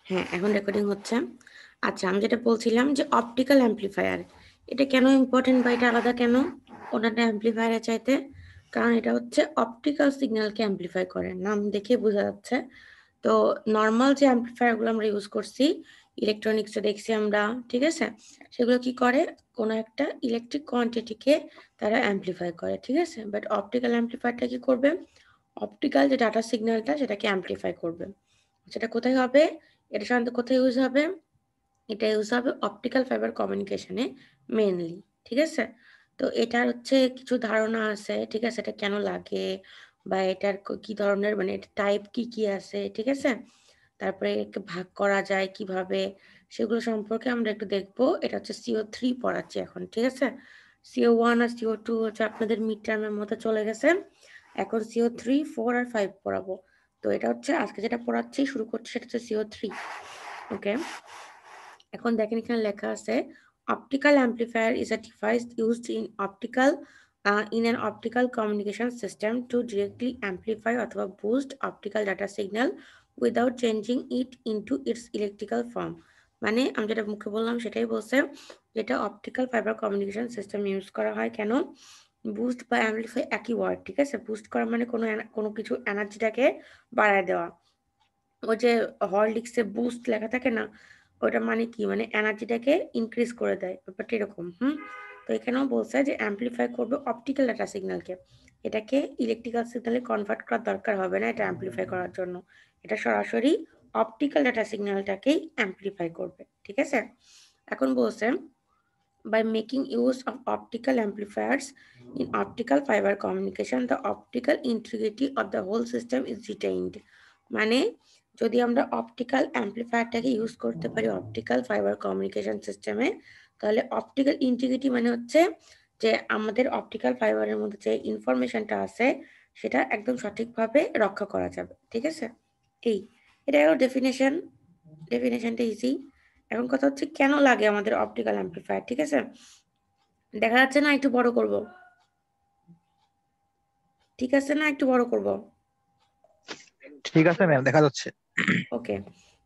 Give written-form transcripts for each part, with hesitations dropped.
হ্যাঁ, এখন রেকর্ডিং হচ্ছে। আচ্ছা, আমি যেটা বলছিলাম যে অপটিক্যাল অ্যাম্প্লিফায়ার, এটা কেন ইম্পর্টেন্ট বা এটা আলাদা কেন অন্যান্য অ্যাম্প্লিফায়ারের চাইতে? কারণ এটা হচ্ছে অপটিক্যাল সিগন্যালকে অ্যাম্প্লিফাই করে, নাম দেখে বোঝা যাচ্ছে। তো নর্মাল যে অ্যাম্প্লিফায়ারগুলো আমরা ইউজ করছি, ইলেকট্রনিক্সে দেখছি আমরা, ঠিক আছে, সেগুলো কি করে, কোনো একটা ইলেকট্রিক কোয়ান্টিটিকে তারা অ্যাম্প্লিফাই করে, ঠিক আছে। বাট অপটিক্যাল অ্যাম্প্লিফায়ারটা কি করবে, অপটিক্যাল যে ডাটা সিগন্যালটা সেটাকে অ্যাম্প্লিফাই করবে। সেটা কোথায় হবে, এটা সাধারণত কোথায় ইউজ হবে, এটা ইউজ হবে অপটিক্যাল ফাইবার কমিউনিকেশনে মেইনলি, ঠিক আছে। তো এটার হচ্ছে কিছু ধারণা আছে, ঠিক আছে, এটা কেন লাগে বা এটার কি ধরনের মানে এটা টাইপ কি কি আছে, ঠিক আছে। তারপরে একে ভাগ করা যায় কিভাবে, সেগুলো সম্পর্কে আমরা একটু দেখবো। এটা হচ্ছে CO3 পড়াচ্ছি এখন, ঠিক আছে। CO1 আর CO2 হচ্ছে আপনাদের মিড টার্মের মধ্যে চলে গেছে, এখন CO3, 4 আর 5 পড়াবো। তো এটা হচ্ছে আজকে যেটা পড়াচ্ছি, শুরু করছি, সেটা হচ্ছে CO3। ওকে, এখন দেখেন এখানে লেখা আছে optical amplifier is a device used in an optical communication system to directly amplify অথবা boost optical data signal without changing it into its electrical form. মানে আমি যেটা মুখে বললাম সেটাই বলছে, যেটা optical fibre communication system use করা হয় কেন, বুস্ট বা অ্যাম্প্লিফাই একই ওয়ার্ড, ঠিক আছে। বুস্ট করা মানে কোনো কিছু এনার্জিটাকে বাড়ায় দেওয়া। ওই যে হরলিক্সে বুস্ট লেখা থাকে না, ওটা মানে কি, মানে এনার্জিটাকে ইনক্রিজ করে দেয়, ব্যাপারটা এরকম। তো এখানেও বলছে যে অ্যাম্প্লিফাই করবে অপটিক্যাল ডাটা সিগন্যালকে, এটাকে ইলেকট্রিক্যাল সিগন্যালে কনভার্ট করার দরকার হবে না এটা অ্যাম্প্লিফাই করার জন্য, এটা সরাসরি অপটিক্যাল ডাটা সিগন্যালটাকেই অ্যাম্প্লিফাই করবে, ঠিক আছে। এখন বলছে by making use of optical amplifiers in optical fiber communication the optical integrity of the whole system is retained। মানে যদি আমরা অপটিক্যাল অ্যাম্প্লিফায়ারটাকে ইউজ করতে পারি অপটিক্যাল ফাইবার কমিউনিকেশন সিস্টেমে, তাহলে অপটিক্যাল ইন্টিগ্রিটি মানে হচ্ছে যে আমাদের অপটিক্যাল ফাইবারের মধ্যে যে ইনফরমেশনটা আছে সেটা একদম সঠিকভাবে রক্ষা করা যাবে, ঠিক আছে। এই এটা হলো ডেফিনেশনটা ইজি। এখন কথা হচ্ছে কেন লাগে আমাদের অপটিক্যাল অ্যাম্প্লিফায়ার, ঠিক আছে। দেখা যাচ্ছে না, একটু বড় করব, ঠিক আছে না, একটু বড় করব। ঠিক আছে ম্যাম, দেখা যাচ্ছে। ওকে,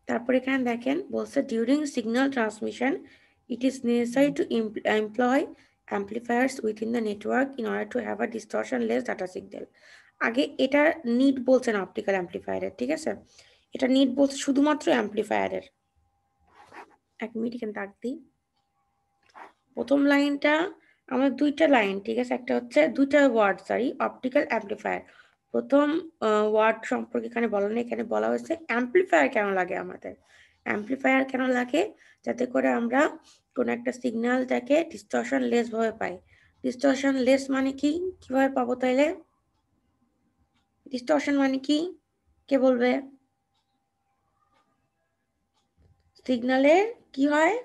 তারপর এখানে দেখেন বলছে during signal transmission it is necessary to employ amplifiers within the network in order to have a distortion less data signal. আগে এটা নিড বলছে না অপটিক্যাল অ্যাম্প্লিফায়ারের, ঠিক আছে, এটা নিড বলছে শুধুমাত্র অ্যাম্প্লিফায়ারের। এক মিনিট এখানে দাগ দিই। প্রথম লাইনটা আমাদের দুইটা লাইন, ঠিক আছে, একটা হচ্ছে দুইটা ওয়ার্ড, সরি, অপটিক্যাল অ্যাম্প্লিফায়ার। প্রথম ওয়ার্ড সম্পর্কে এখানে বলা নেই, এখানে বলা হয়েছে অ্যাম্প্লিফায়ার কেন লাগে আমাদের। অ্যাম্প্লিফায়ার কেন লাগে, যাতে করে আমরা কোন একটা সিগন্যালটাকে ডিস্টরশন লেস ভাবে পাই। ডিস্টরশন লেস মানে কি, কিভাবে পাবো তাইলে, ডিস্টরশন মানে কি, কে বলবে, সিগন্যালের কি হয়,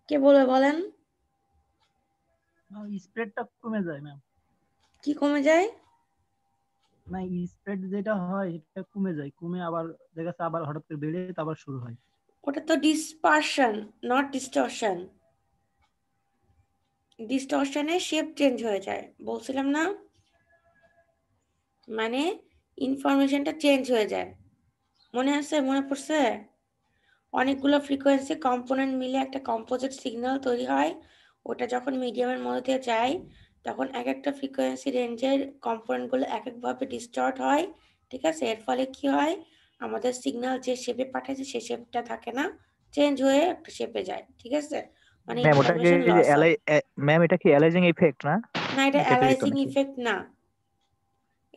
কে বলবে বলেন। স্প্রেডটা কমে যায় ম্যাম। কি কমে যায়, না, স্প্রেড যেটা হয় এটা কমে যায়, কমে আবার দেখা যাচ্ছে আবার হঠাৎ করে বেড়ে আবার শুরু হয়। ওটা তো ডিসপারশন, নট ডিস্টরশন। ডিস্টরশনে শেপ চেঞ্জ হয়ে যায়, বলছিলাম না, মানে ইনফরমেশনটা চেঞ্জ হয়ে যায়। মনে আছে, মনে পড়ছে, অনেকগুলো ফ্রিকোয়েন্সি কম্পোনেন্ট মিলে একটা কম্পোজিট সিগন্যাল তৈরি হয়, ওটা যখন মিডিয়ামের মধ্যে দিয়ে যায় তখন এক একটা ফ্রিকোয়েন্সি রেঞ্জের কম্পোনেন্টগুলো এক একভাবে ডিস্টর্ট হয়, ঠিক আছে। এর ফলে কি হয়, আমাদের সিগন্যাল যে শেপে পাঠাইছে সে শেপটা থাকে না, চেঞ্জ হয়ে একটা শেপে যায়, ঠিক আছে, মানে ম্যাম ওটা কি ইনফরমেশন লস হয়। ম্যাম এটা কি অ্যালাইজিং ইফেক্ট না, না, এটা ব্যতিরিক্ত অ্যালাইজিং নাকি? ইফেক্ট না,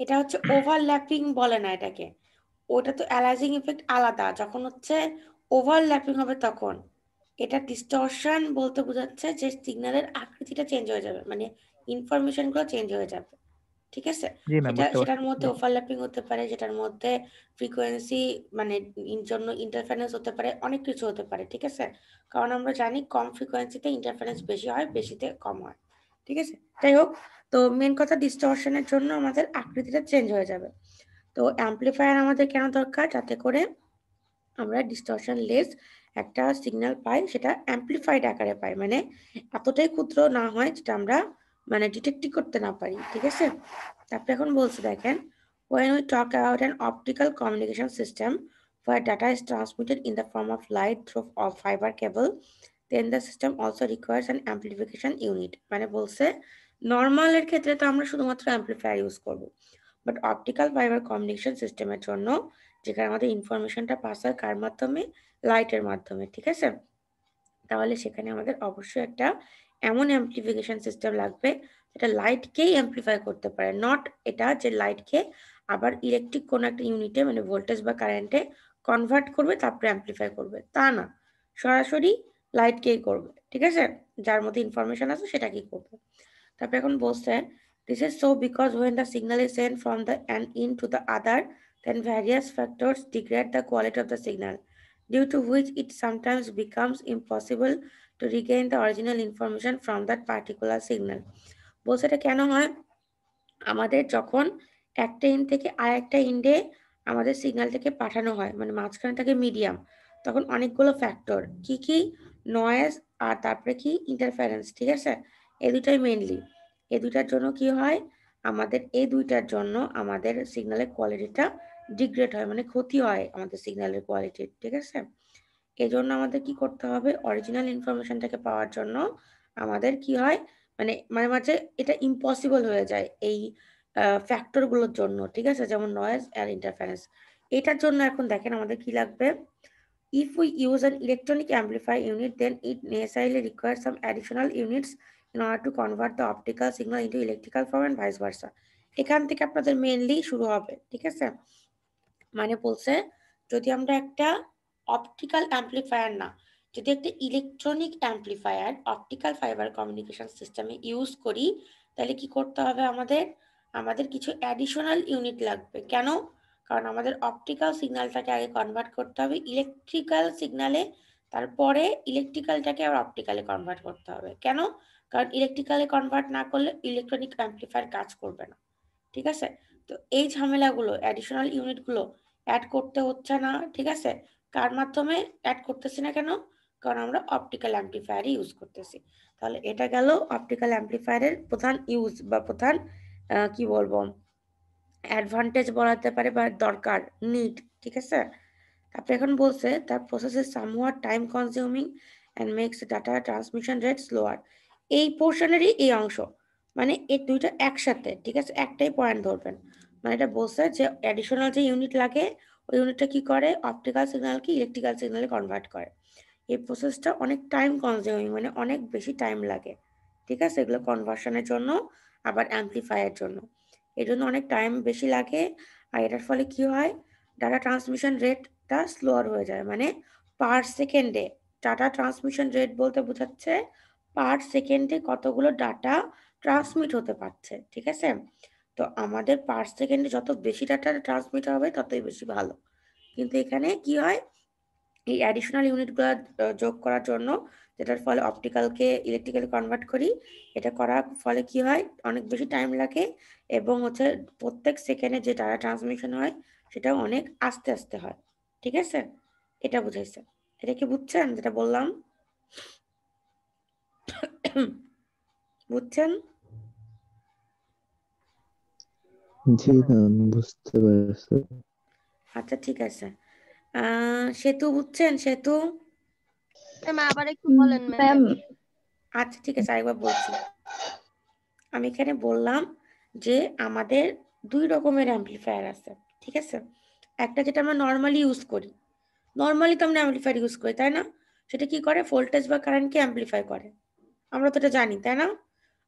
এটা হচ্ছে ওভারল্যাপিং বলে না এটাকে। ওটা তো অ্যালাইজিং ইফেক্ট আলাদা, যখন হচ্ছে ওভারল্যাপিং হবে তখন। এটা ডিস্টরশন বলতে বোঝাচ্ছে যে সিগন্যালের আকৃতিটা চেঞ্জ হয়ে যাবে, মানে ইনফরমেশন গুলো চেঞ্জ হয়ে যাবে, ঠিক আছে। জি ম্যাম, বুঝতে সেটার পারছি। মধ্যে জি ওভারল্যাপিং হতে পারে, যেটার মধ্যে ফ্রিকোয়েন্সি মানে জন্য ইন্টারফারেন্স হতে পারে, অনেক কিছু হতে পারে, ঠিক আছে। কারণ আমরা জানি কম ফ্রিকোয়েন্সিতে ইন্টারফারেন্স বেশি হয়, বেশিতে কম হয়, ঠিক আছে। যাই হোক, তো মেন কথা ডিস্টরশনের জন্য আমাদের আকৃতিটা চেঞ্জ হয়ে যাবে। তো অ্যাম্প্লিফায়ার আমাদের কেন দরকার, যাতে করে আমরা ডিস্টরশন লেস একটা সিগন্যাল পাই, সেটা অ্যাম্প্লিফাইড আকারে পাই, মানে এতটাই ক্ষুদ্র না হয় যেটা আমরা মানে ডিটেক্টই করতে না পারি, ঠিক আছে। তারপরে এখন বলছে দেখেন when we talk about an optical communication system where data is transmitted in the form of light through a fiber cable, then the system also requires an amplification unit. মানে বলছে নর্মাল এর ক্ষেত্রে তো আমরা শুধুমাত্র অ্যাম্পলিফায়ার ইউজ করব, but optical fibre communication সিস্টেমের জন্য যেখানে আমাদের ইনফরমেশনটা পাস হয় কার মাধ্যমে, লাইটের মাধ্যমে, ঠিক আছে? তাহলে সেখানে আমাদের অবশ্যই একটা এমন অ্যাম্পলিফিকেশন সিস্টেম লাগবে যেটা লাইটকেই অ্যাম্পলিফাই করতে পারে, নট এটা যে লাইটকে আবার ইলেকট্রিক কোন একটা ইউনিটে মানে ভোল্টেজ বা কারেন্টে কনভার্ট করবে তারপরে অ্যাম্পলিফাই করবে, তা না, সরাসরি লাইটকেই করবে, ঠিক আছে? যার মধ্যে ইনফরমেশন আছে সেটাকেই করবে। তারপরে এখন বলছে this is so because when the signal is sent from the and in to the other, then various factors degrade the quality of the signal, due to which it sometimes becomes impossible to regain the original information from that particular signal. বলছে এটা কেন হয়, আমাদের যখন একটা in থেকে আর একটা ইন্ডে আমাদের সিগন্যালটাকে পাঠানো হয় মানে মাঝখানে থাকে মিডিয়াম, তখন অনেকগুলো ফ্যাক্টর কি কি, নয়েজ আর তারপরে কি ইন্টারফারেন্স, ঠিক আছে? এই দুটাই মেইনলি, এই দুইটার জন্য কি হয়, আমাদের এই দুইটার জন্য আমাদের সিগন্যালের কোয়ালিটিটা ডিগ্রেড হয়, মানে ক্ষতি হয় আমাদের সিগন্যালের কোয়ালিটির, ঠিক আছে? এই জন্য আমাদের কি করতে হবে, অরিজিনাল ইনফরমেশনটাকে পাওয়ার জন্য আমাদের কি হয়, মানে মাঝে মাঝে এটা ইম্পসিবল হয়ে যায় এই ফ্যাক্টরগুলোর জন্য, ঠিক আছে? যেমন নয়েজ আর ইন্টারফারেন্স। এটার জন্য এখন দেখেন আমাদের কি লাগবে, if we use an electronic amplifier unit then it necessarily requires some additional units in order to convert the optical signal into electrical form and vice versa. এখান থেকে আপনাদের মেইনলি শুরু হবে, ঠিক আছে? মানে বলছে যদি আমরা একটা অপটিক্যাল অ্যাম্পলিফায়ার না, যদি একটা electronic amplifier optical fibre communication সিস্টেমে ইউজ করি, তাহলে কি করতে হবে আমাদের, আমাদের কিছু অ্যাডিশনাল ইউনিট লাগবে। কেন? কারণ আমাদের অপটিক্যাল সিগন্যালটাকে আগে কনভার্ট করতে হবে ইলেকট্রিক্যাল সিগন্যালে, তারপরে ইলেকট্রিক্যালটাকে আবার অপটিক্যালে কনভার্ট করতে হবে। কেন? কারণ ইলেকট্রিক্যালে কনভার্ট না করলে ইলেকট্রনিক অ্যাম্পলিফায়ার কাজ করবে না, ঠিক আছে? তো এই ঝামেলাগুলো অ্যাডিশনাল ইউনিটগুলো অ্যাড করতে হচ্ছে না, ঠিক আছে? কার মাধ্যমে অ্যাড করতেছি না কেন? কারণ আমরা অপটিক্যাল অ্যাম্পলিফায়ারই ইউজ করতেছি। তাহলে এটা গেল অপটিক্যাল অ্যাম্পলিফায়ারের প্রধান ইউজ বা প্রধান কি বলবো অ্যাডভান্টেজ বলা যেতে পারে বা দরকার, নিড, ঠিক আছে? তারপরে এখন বলছে তার process is somewhat time consuming and makes data transmission rate slower. এই পোর্শনেরই এই অংশ, মানে এই দুইটা একসাথে, ঠিক আছে? একটাই পয়েন্ট ধরবেন, মানে এটা বলছে যে অ্যাডিশনাল যে ইউনিট লাগে ওই ইউনিটটা কি করে, অপটিক্যাল সিগন্যালকে ইলেকট্রিক্যাল সিগন্যালে কনভার্ট করে। এই প্রসেসটা অনেক টাইম কনজিউমিং, মানে অনেক বেশি টাইম লাগে, ঠিক আছে? এগুলো কনভার্সনের জন্য আবার অ্যাম্পলিফায়ার জন্য, এর জন্য অনেক টাইম বেশি লাগে। আর এটার ফলে কি হয়, ডাটা ট্রান্সমিশন রেটটা স্লোয়ার হয়ে যায়, মানে পার সেকেন্ডে, ডাটা ট্রান্সমিশন রেট বলতে বোঝাচ্ছে পার সেকেন্ডে কতগুলো ডাটা ট্রান্সমিট হতে পারছে, ঠিক আছে? তো আমাদের পার সেকেন্ডে যত বেশি ডাটা ট্রান্সমিট হবে ততই বেশি ভালো। কিন্তু এখানে কি হয়, এই অ্যাডিশনাল ইউনিটগুলো যোগ করার জন্য, যেটার ফলে অপটিক্যালকে ইলেকট্রিক্যালি কনভার্ট করি, এটা করার ফলে কি হয়, অনেক বেশি টাইম লাগে এবং হচ্ছে প্রত্যেক সেকেন্ডে যে ডাটা ট্রান্সমিশন হয় সেটাও অনেক আস্তে আস্তে হয়, ঠিক আছে? এটা বুঝাইছে, এটা কি বুঝছেন যেটা বললাম? বুঝছেন? জি ম্যাম, বুঝতে পারছি। আচ্ছা ঠিক আছে। সেতু বুঝছেন? সেতু ম্যাম আবার একটু বলেন ম্যাম। আচ্ছা ঠিক আছে, আরেকবার বলছি। আমি এখানে বললাম যে আমাদের দুই রকমের অ্যাম্পলিফায়ার আছে, ঠিক আছে? একটা যেটা আমরা নর্মালি ইউজ করি, নর্মালি তো আমরা অ্যাম্পলিফায়ার ইউজ করি, তাই না? সেটা কি করে, ভোল্টেজ বা কারেন্টকে অ্যাম্পলিফাই করে, আমরা তো এটা জানি, তাই না?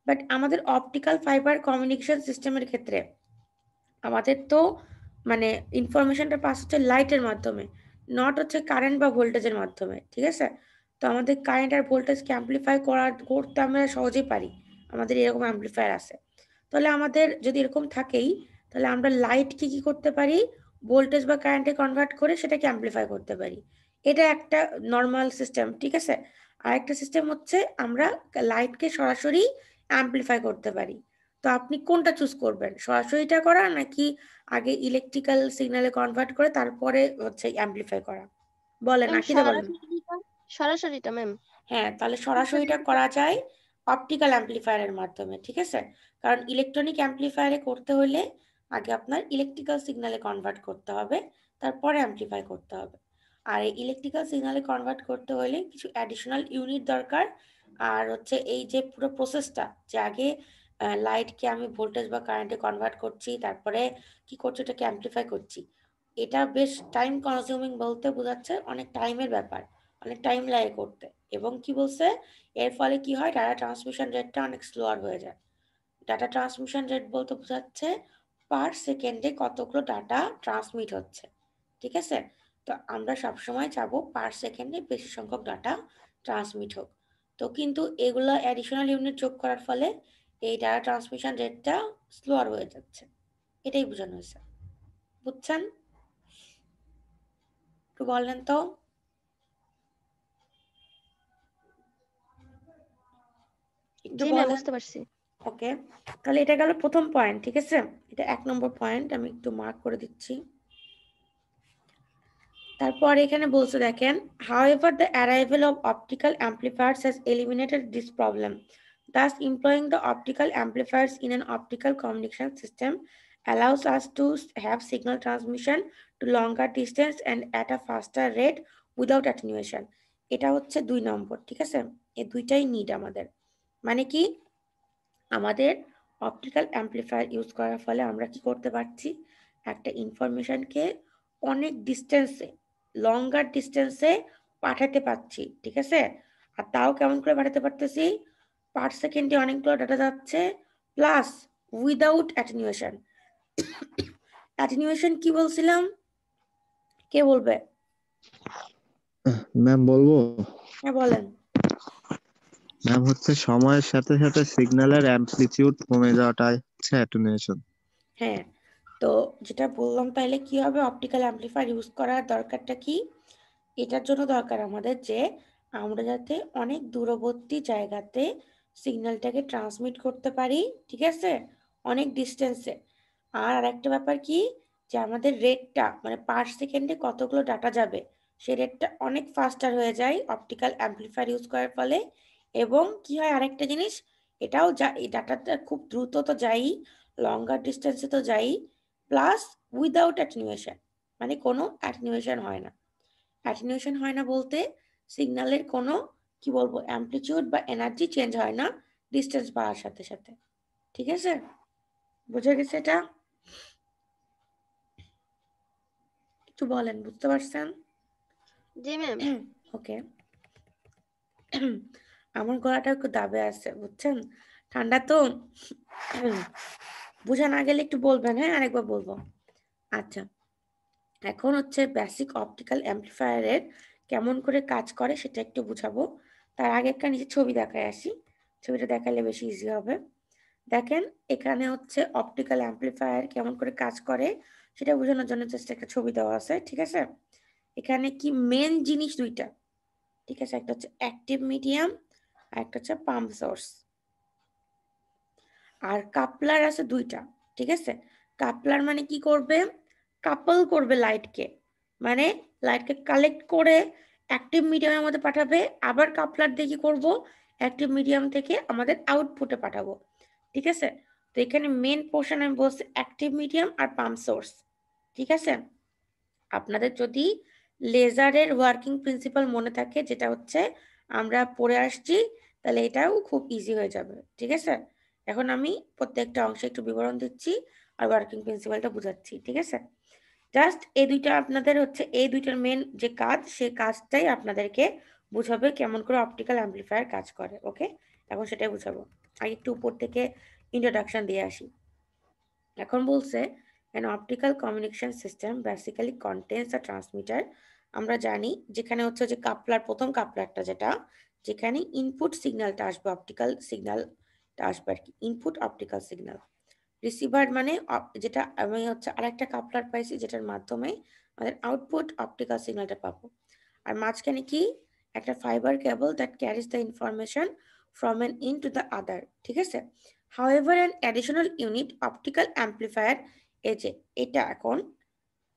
বাট আমাদের অপটিক্যাল ফাইবার কমিউনিকেশন সিস্টেমের ক্ষেত্রে আমাদের তো মানে ইনফরমেশনটা পাস হচ্ছে লাইটের মাধ্যমে, নট হচ্ছে কারেন্ট বা ভোল্টেজের মাধ্যমে, ঠিক আছে? তো আমাদের কারেন্ট আর ভোল্টেজকে অ্যাম্পলিফাই করতে আমরা সহজেই পারি, আমাদের এরকম অ্যাম্পলিফায়ার আছে। তাহলে আমাদের যদি এরকম থাকেই, তাহলে আমরা লাইটকে কি করতে পারি, ভোল্টেজ বা কারেন্টে কনভার্ট করে সেটাকে অ্যাম্পলিফাই করতে পারি। এটা একটা নর্মাল সিস্টেম, ঠিক আছে? আরেকটা সিস্টেম হচ্ছে আমরা লাইটকে সরাসরি অ্যাম্পলিফাই করতে পারি। তো আপনি কোনটা চুজ করবেন, সরাসরিটা করা নাকি আগে ইলেকট্রিক্যাল সিগন্যালে কনভার্ট করে তারপরে হচ্ছে অ্যাম্পলিফাই করা? বলেন, ম্যাম আকিদা বলেন। সরাসরিটা ম্যাম। হ্যাঁ, তাহলে সরাসরিটা করা যায় অপটিক্যাল অ্যাম্পলিফায়ারের মাধ্যমে, ঠিক আছে? কারণ ইলেকট্রনিক অ্যাম্পলিফায়ারে করতে হলে আগে আপনার ইলেকট্রিক্যাল সিগন্যালে কনভার্ট করতে হবে, তারপরে অ্যাম্পলিফাই করতে হবে। আর এই ইলেকট্রিক্যাল সিগনালে কনভার্ট করতে হলে কিছু অ্যাডিশনাল ইউনিট দরকার। আর হচ্ছে এই যে পুরো প্রসেসটা, যে আগে লাইটকে আমি ভোল্টেজ বা কারেন্টে কনভার্ট করছি, তারপরে কি করছি, এটাকে অ্যাম্পলিফাই করছি, এটা বেশ টাইম কনজিউমিং, বলতে বোঝাচ্ছে অনেক টাইমের ব্যাপার, অনেক টাইম লাগে করতে। এবং কি বলছে, এর ফলে কি হয়, ডাটা ট্রান্সমিশন রেটটা অনেক স্লোয়ার হয়ে যায়। ডাটা ট্রান্সমিশন রেট বলতে বোঝাচ্ছে পার সেকেন্ডে কতগুলো ডাটা ট্রান্সমিট হচ্ছে, ঠিক আছে? তো আমরা সবসময় চাবো পার সেকেন্ডে বেশি সংখ্যক ডাটা ট্রান্সমিট হোক। তো কিন্তু এগুলো অ্যাডিশনাল ইউনিট যোগ করার ফলে এই ডাটা ট্রান্সমিশন রেটটা স্লোয়ার হয়ে যাচ্ছে, এটাই বোঝানো হয়েছে। বুঝছেন? একটু বললেন তো। একটু জি ম্যাম, বলেন। বুঝতে পারছি। ওকে, তাহলে এটা গেল প্রথম পয়েন্ট, ঠিক আছে? এটা 1 নম্বর পয়েন্ট, আমি একটু মার্ক করে দিচ্ছি। তারপর এখানে বলছে দেখেন, however the arrival of optical amplifiers has eliminated this problem. Thus employing the optical amplifiers in an optical communication system allows us to have signal transmission to longer distance and at a faster rate without attenuation. এটা হচ্ছে 2 নম্বর, ঠিক আছে? এই দুইটাই need আমাদের। মানে কি, আমাদের অপটিক্যাল অ্যাম্পলিফায়ার ইউজ করার ফলে আমরা কি করতে পারছি, একটা ইনফরমেশনকে অনেক ডিস্টেন্সে, লঙ্গার ডিস্টেন্সে পাঠাতে পারছি, ঠিক আছে? আর তাও কেমন করে পাঠাতে পারতেছি, পার সেকেন্ডে অনেকগুলো ডাটা যাচ্ছে, প্লাস উইদাউট অ্যাটেনুয়েশন। অ্যাটেনুয়েশন কি বলছিলাম, কে বলবে? ম্যাম বলবো? হ্যাঁ বলেন। ম্যাম হচ্ছে সময়ের সাথে সাথে সিগন্যালের অ্যামপ্লিটিউড কমে যাওয়াটাই হচ্ছে অ্যাটেনুয়েশন। হ্যাঁ, তো যেটা বললাম, তাইলে কি হবে, অপটিক্যাল অ্যাম্পলিফায়ার ইউজ করার দরকারটা কি? এটার জন্য দরকার আমাদের যে আমরা যাতে অনেক দূরবর্তী জায়গাতে সিগন্যালটাকে ট্রান্সমিট করতে পারি, ঠিক আছে, অনেক ডিস্টেন্সে। আর আরেকটা ব্যাপার কি, যে আমাদের রেটটা, মানে পার সেকেন্ডে কতগুলো ডাটা যাবে, সেই রেটটা অনেক ফাস্টার হয়ে যায় অপটিক্যাল অ্যাম্পলিফায়ার ইউজ করার ফলে। এবং কি হয় আরেকটা জিনিস, এটাও যা, এই ডাটাটা খুব দ্রুত তো যাই, লঙ্গার ডিস্টেন্সে তো যাই, প্লাস উইদাউট অ্যাটেনুয়েশন, মানে কোনো অ্যাটেনুয়েশন হয় না। অ্যাটেনুয়েশন হয় না বলতে সিগন্যালের কোনো, কি বলবো, অ্যামপ্লিটিউড বা এনার্জি চেঞ্জ হয় না ডিস্টেন্স বাড়ার সাথে সাথে, ঠিক আছে? বুঝে গেছে এটা? একটু বলেন, বুঝতে পারছেন? জি ম্যাম। ওকে। আমার গলাটা একটু দাবে আছে, বুঝছেন, ঠান্ডা তো। বোঝা না গেলে একটু বলবেন, হ্যাঁ, আরেকবার বলবো। আচ্ছা, এখন হচ্ছে বেসিক অপটিক্যাল অ্যাম্পলিফায়ারের কেমন করে কাজ করে সেটা একটু বুঝাবো। তার আগে একটা নিচে ছবি দেখায় আসি, ছবিটা দেখালে বেশি ইজি হবে। দেখেন, এখানে হচ্ছে অপটিক্যাল অ্যাম্পলিফায়ার কেমন করে কাজ করে সেটা বোঝানোর জন্য জাস্ট একটা ছবি দেওয়া আছে, ঠিক আছে? এখানে কি মেন জিনিস দুইটা, ঠিক আছে? একটা হচ্ছে অ্যাক্টিভ মিডিয়াম আর একটা হচ্ছে পাম্প সোর্স। আর কাপলার আছে দুইটা, ঠিক আছে? কাপলার মানে কি করবে, কাপল করবে লাইটকে, মানে লাইটকে কালেক্ট করে অ্যাক্টিভ মিডিয়ামের মধ্যে পাঠাবে, আবার কাপলার দিয়ে কি করবো, অ্যাক্টিভ মিডিয়াম থেকে আমাদের আউটপুটে পাঠাবো, ঠিক আছে? তো এখানে মেন পোর্শন আমি বলছি অ্যাক্টিভ মিডিয়াম আর পাম্প সোর্স, ঠিক আছে? আপনাদের যদি লেজারের ওয়ার্কিং প্রিন্সিপাল মনে থাকে, যেটা হচ্ছে আমরা পড়ে আসছি, তাহলে এটাও খুব ইজি হয়ে যাবে, ঠিক আছে? এখন আমি প্রত্যেকটা অংশে একটু বিবরণ দিচ্ছি আর ওয়ার্কিং প্রিন্সিপালটা বুঝাচ্ছি, ঠিক আছে? জাস্ট এই দুইটা আপনাদের হচ্ছে, এই দুইটার মেন যে কাজ, সেই কাজটাই আপনাদেরকে বুঝাবে কেমন করে অপটিক্যাল অ্যাম্পলিফায়ার কাজ করে। ওকে, এখন সেটাই বুঝাবো। আগে একটু উপর থেকে ইন্ট্রোডাকশন দিয়ে আসি। এখন বলছে an optical communication system basically contains a transmitter। আমরা জানি যেখানে হচ্ছে যে কাপলার, প্রথম কাপলারটা যেটা, যেখানে ইনপুট সিগন্যালটা আসবে, অপটিক্যাল সিগন্যালটা আসবে আর কি, ইনপুট অপটিক্যাল সিগন্যাল। রিসিভার মানে যেটা আমি হচ্ছে আরেকটা কাপলার পাইছি, যেটার মাধ্যমে আমাদের আউটপুট অপটিক্যাল সিগন্যালটা পাবো। আর মাঝখানে কি, একটা fibre cable that carries the information from an in to the other, ঠিক আছে? However, an additional unit optical amplifier, এই যে এটা এখন